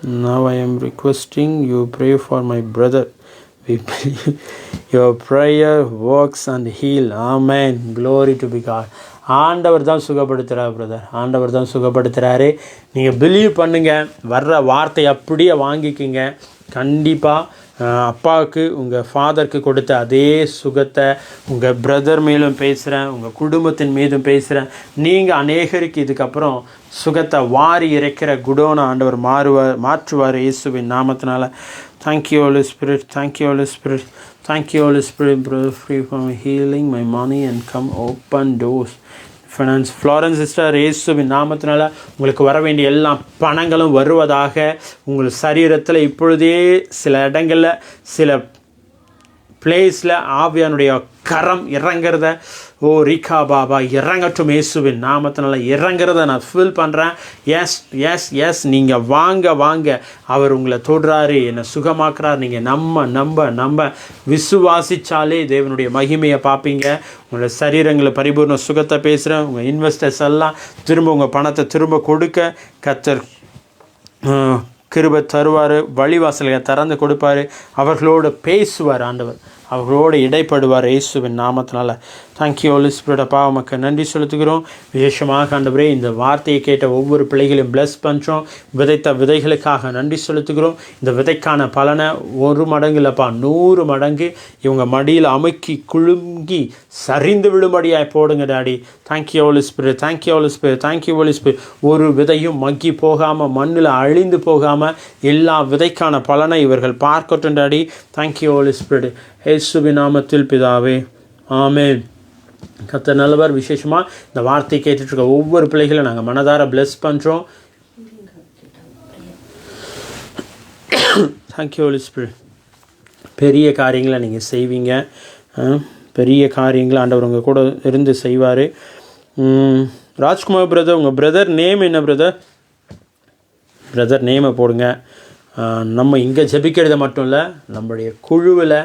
Speaker 1: Now I am requesting you pray for my brother. We believe your prayer works and heal. Amen. Glory to be God. ஆண்டவர் தான் சுகப்படுத்துகிறார் brother. ஆண்டவர் தான் சுகப்படுத்துகிறாரு. நீங்கள் believe பண்ணுங்கள். வர்ற வார்த்தை அப்படியே வாங்கிக்கிங்க. கண்டிப்பாக அப்பாவுக்கு உங்கள் ஃபாதருக்கு கொடுத்த அதே சுகத்தை உங்கள் பிரதர் மேலும் பேசுகிறேன், உங்கள் குடும்பத்தின் மீதும் பேசுகிறேன். நீங்கள் அநேகருக்கு இதுக்கப்புறம் சுகத்தை வாரி இறைக்கிற குடோனை ஆண்டவர் மாற்றுவார் இயேசுவின் நாமத்தினால. Thank you Holi spirit. Thank you Holi spirit. Thank you Holi Spirit. Free from healing my money and come open doors finance. Florence sister, இயேசுவின் நாமத்தினால உங்களுக்கு வர வேண்டிய எல்லா பணங்களும் வருவதாக. உங்கள் சரீரத்தில் இப்பொழுதே சில இடங்களில் சில பிளேஸில் ஆவியானுடைய கரம் இறங்கிறத ரீகா பாபா இறங்கட்டும் இயேசுவின் நாமத்தினால இறங்கிறத நான் ஃபீல் பண்ணுறேன். எஸ் நீங்கள் வாங்க அவர் உங்களை தொடுறாரு, என்னை சுகமாக்குறாரு. நீங்கள் நம்ப விசுவாசிச்சாலே தேவனுடைய மகிமையை பார்ப்பீங்க. உங்களோட சரீரங்களை பரிபூர்ண சுகத்தை பேசுகிறேன். உங்கள் இன்வெஸ்டர்ஸ் எல்லாம் திரும்ப உங்கள் பணத்தை திரும்ப கொடுக்க கர்த்தர் கிருபை தருவார். வழிவாசல்களை திறந்து கொடுப்பார். அவர்களோடு பேசுவார் ஆண்டவர். அவர்களோடு இடைப்படுவார் இயேசுவின் நாமத்தினால. Thank you Holi spirit. அப்பா உமக்கு நன்றி செலுத்துகிறோம். விசேஷமாக ஆண்டவரே இந்த வார்த்தையை கேட்ட ஒவ்வொரு பிள்ளைகளையும் பிளஸ் பண்ணுறோம். விதைத்த விதைகளுக்காக நன்றி செலுத்துகிறோம். இந்த விதைக்கான பலனை 1 மடங்கு இல்லைப்பா 100 மடங்கு இவங்க மடியில் அமுக்கி குலுங்கி சரிந்து விழும்படியாய் போடுங்க daddy. Thank you Holi spirit. Thank you Holi spirit. Thank you Holi spirit. ஒரு விதையும் மக்கி போகாமல் மண்ணில் அழிந்து போகாமல் எல்லா விதைக்கான பலனை இவர்கள் பார்க்கட்டும் டாடி. Thank you Holi spirit. இயேசுவின் நாமத்தில் பிதாவே, ஆமென். கர்த்தர் நல்லவர். விசேஷமாக இந்த வார்த்தை கேட்டுட்ருக்க ஒவ்வொரு பிள்ளைகளும் நாங்கள் மனதார பிளஸ் பண்ணுறோம். Thank you Holi Spirit. பெரிய காரியங்களை நீங்கள் செய்வீங்க. பெரிய காரியங்களை ஆண்டவர் உங்கள் கூட இருந்து செய்வார். ராஜ்குமார் பிரதர், உங்கள் பிரதர் நேம் என்ன பிரதர்? பிரதர் நேமை போடுங்க. நம்ம இங்கே ஜெபிக்கிறது மட்டும் இல்லை, நம்மளுடைய குழுவில்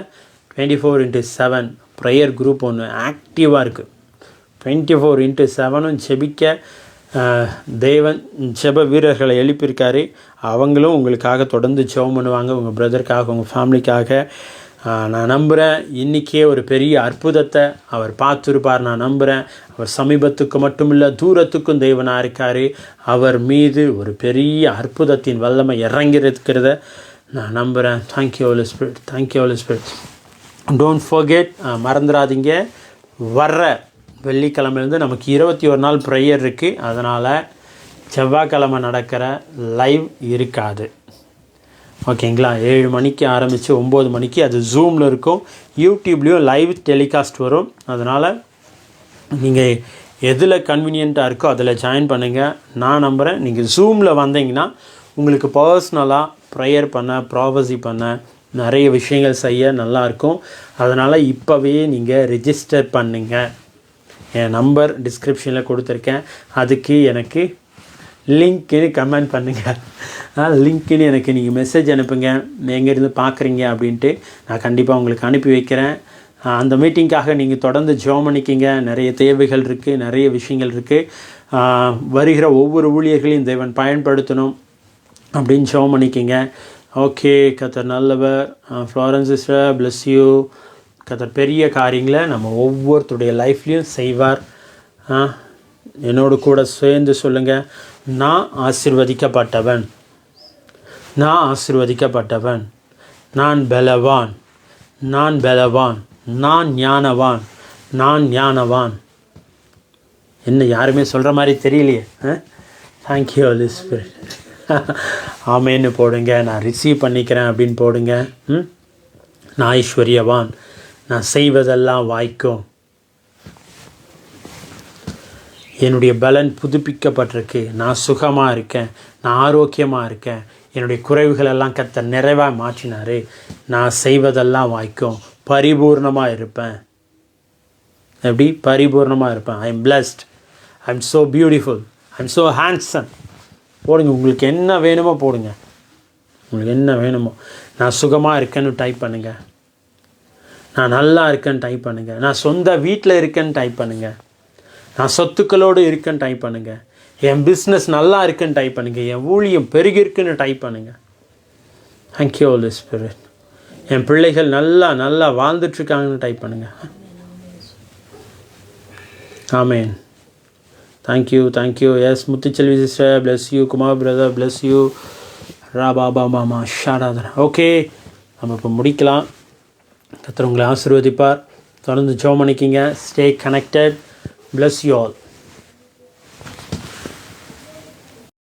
Speaker 1: 24/7 ப்ரேயர் குரூப் ஒன்று ஆக்டிவாக இருக்குது. 24/7 ஜெபிக்க தேவன் ஜெப வீரர்களை எழுப்பியிருக்காரு. அவங்களும் உங்களுக்காக தொடர்ந்து ஜெபம் பண்ணுவாங்க, உங்கள் பிரதருக்காக, உங்கள் ஃபேமிலிக்காக. நான் நம்புகிறேன் இன்றைக்கே ஒரு பெரிய அற்புதத்தை அவர் பார்த்துருப்பார். நான் நம்புகிறேன் அவர் சமீபத்துக்கு மட்டும் இல்லை தூரத்துக்கும் தேவனாக இருக்கார். அவர் மீது ஒரு பெரிய அற்புதத்தின் வல்லமை இறங்கியிருக்கிறத நான் நம்புகிறேன். Thank you Holi spirit. Thank you Holi Spirit. Don't forget, மறந்துடாதீங்க, வர்ற வெள்ளிக்கிழமையிலேருந்து நமக்கு 21 நாள் ப்ரேயர் இருக்குது. அதனால் செவ்வாய்க்கிழமை நடக்கிற லைவ் இருக்காது. ஓகேங்களா? 7 மணிக்கு ஆரம்பித்து 9 மணிக்கு அது ஜூமில் இருக்கும். யூடியூப்லேயும் லைவ் டெலிகாஸ்ட் வரும். அதனால் நீங்கள் எதில் கன்வீனியண்ட்டாக இருக்கோ அதில் ஜாயின் பண்ணுங்கள். நான் நம்புகிறேன் நீங்கள் ஜூமில் வந்தீங்கன்னா உங்களுக்கு பர்சனலாக ப்ரேயர் பண்ண, ப்ராஃபஸி பண்ண, நிறைய விஷயங்கள் செய்ய நல்லாயிருக்கும். அதனால் இப்போவே நீங்கள் ரிஜிஸ்டர் பண்ணுங்கள். என் நம்பர் டிஸ்கிரிப்ஷனில் கொடுத்துருக்கேன். அதுக்கு எனக்கு லிங்க்குன்னு கமெண்ட் பண்ணுங்கள். லிங்க்குன்னு எனக்கு நீங்கள் மெசேஜ் அனுப்புங்க, எங்கேருந்து பார்க்குறீங்க அப்படின்ட்டு. நான் கண்டிப்பாக உங்களுக்கு அனுப்பி வைக்கிறேன். அந்த மீட்டிங்காக நீங்கள் தொடர்ந்து ஜெபம் பண்ணிக்கிங்க. நிறைய தேவைகள் இருக்குது, நிறைய விஷயங்கள் இருக்குது. வருகிற ஒவ்வொரு ஊழியர்களையும் தேவன் பயன்படுத்தணும் அப்படின்னு ஜெபம் பண்ணிக்கிங்க. ஓகே, கர்த்தர் நல்லவர். Florence sister, bless you. கர்த்தர் பெரிய காரியங்களை நம்ம ஒவ்வொருத்தருடைய லைஃப்லேயும் செய்வார். என்னோடு கூட சேர்ந்து சொல்லுங்கள், நான் ஆசீர்வதிக்கப்பட்டவன், நான் ஆசீர்வதிக்கப்பட்டவன், நான் பலவான், நான் பலவான், நான் ஞானவான், நான் ஞானவான். என்ன யாருமே சொல்கிற மாதிரி தெரியலையே. Thank you Holi Spirit. ஆமேன்னு போடுங்க. நான் ரிசீவ் பண்ணிக்கிறேன் அப்படின்னு போடுங்க. நான் ஐஸ்வர்யவான், நான் செய்வதெல்லாம் வாய்க்கும், என்னுடைய பலன் புதுப்பிக்கப்பட்டிருக்கு, நான் சுகமாக இருக்கேன், நான் ஆரோக்கியமாக இருக்கேன், என்னுடைய குறைவுகளெல்லாம் கர்த்தர் நிறைவாக மாற்றினார், நான் செய்வதெல்லாம் வாய்க்கும், பரிபூர்ணமாக இருப்பேன். எப்படி பரிபூர்ணமாக இருப்பேன்? I am blessed, I am so beautiful, I am so handsome. போடுங்க, உங்களுக்கு என்ன வேணுமோ போடுங்க. உங்களுக்கு என்ன வேணுமோ. நான் சுகமாக இருக்கேன்னு டைப் பண்ணுங்கள். நான் நல்லா இருக்கேன்னு டைப் பண்ணுங்கள். நான் சொந்த வீட்டில் இருக்கேன்னு டைப் பண்ணுங்கள். நான் சொத்துக்களோடு இருக்கேன்னு டைப் பண்ணுங்கள். என் பிஸ்னஸ் நல்லா இருக்குன்னு டைப் பண்ணுங்கள். என் ஊழியம் பெருகிருக்குன்னு டைப் பண்ணுங்கள். Thank you Holi spirit. என் பிள்ளைகள் நல்லா வாழ்ந்துட்டுருக்காங்கன்னு டைப் பண்ணுங்கள். Amen. Thank you. Yes Muthuselvi sister, bless you. Kumar brother, bless you. பாபா மாமா ஷாராதனா. ஓகே, நம்ம இப்போ முடிக்கலாம். கர்த்தர் உங்களை ஆசீர்வதிப்பார். தொடர்ந்து ஜெபம் பண்ணிக்கிங்க. Stay connected. Bless you all.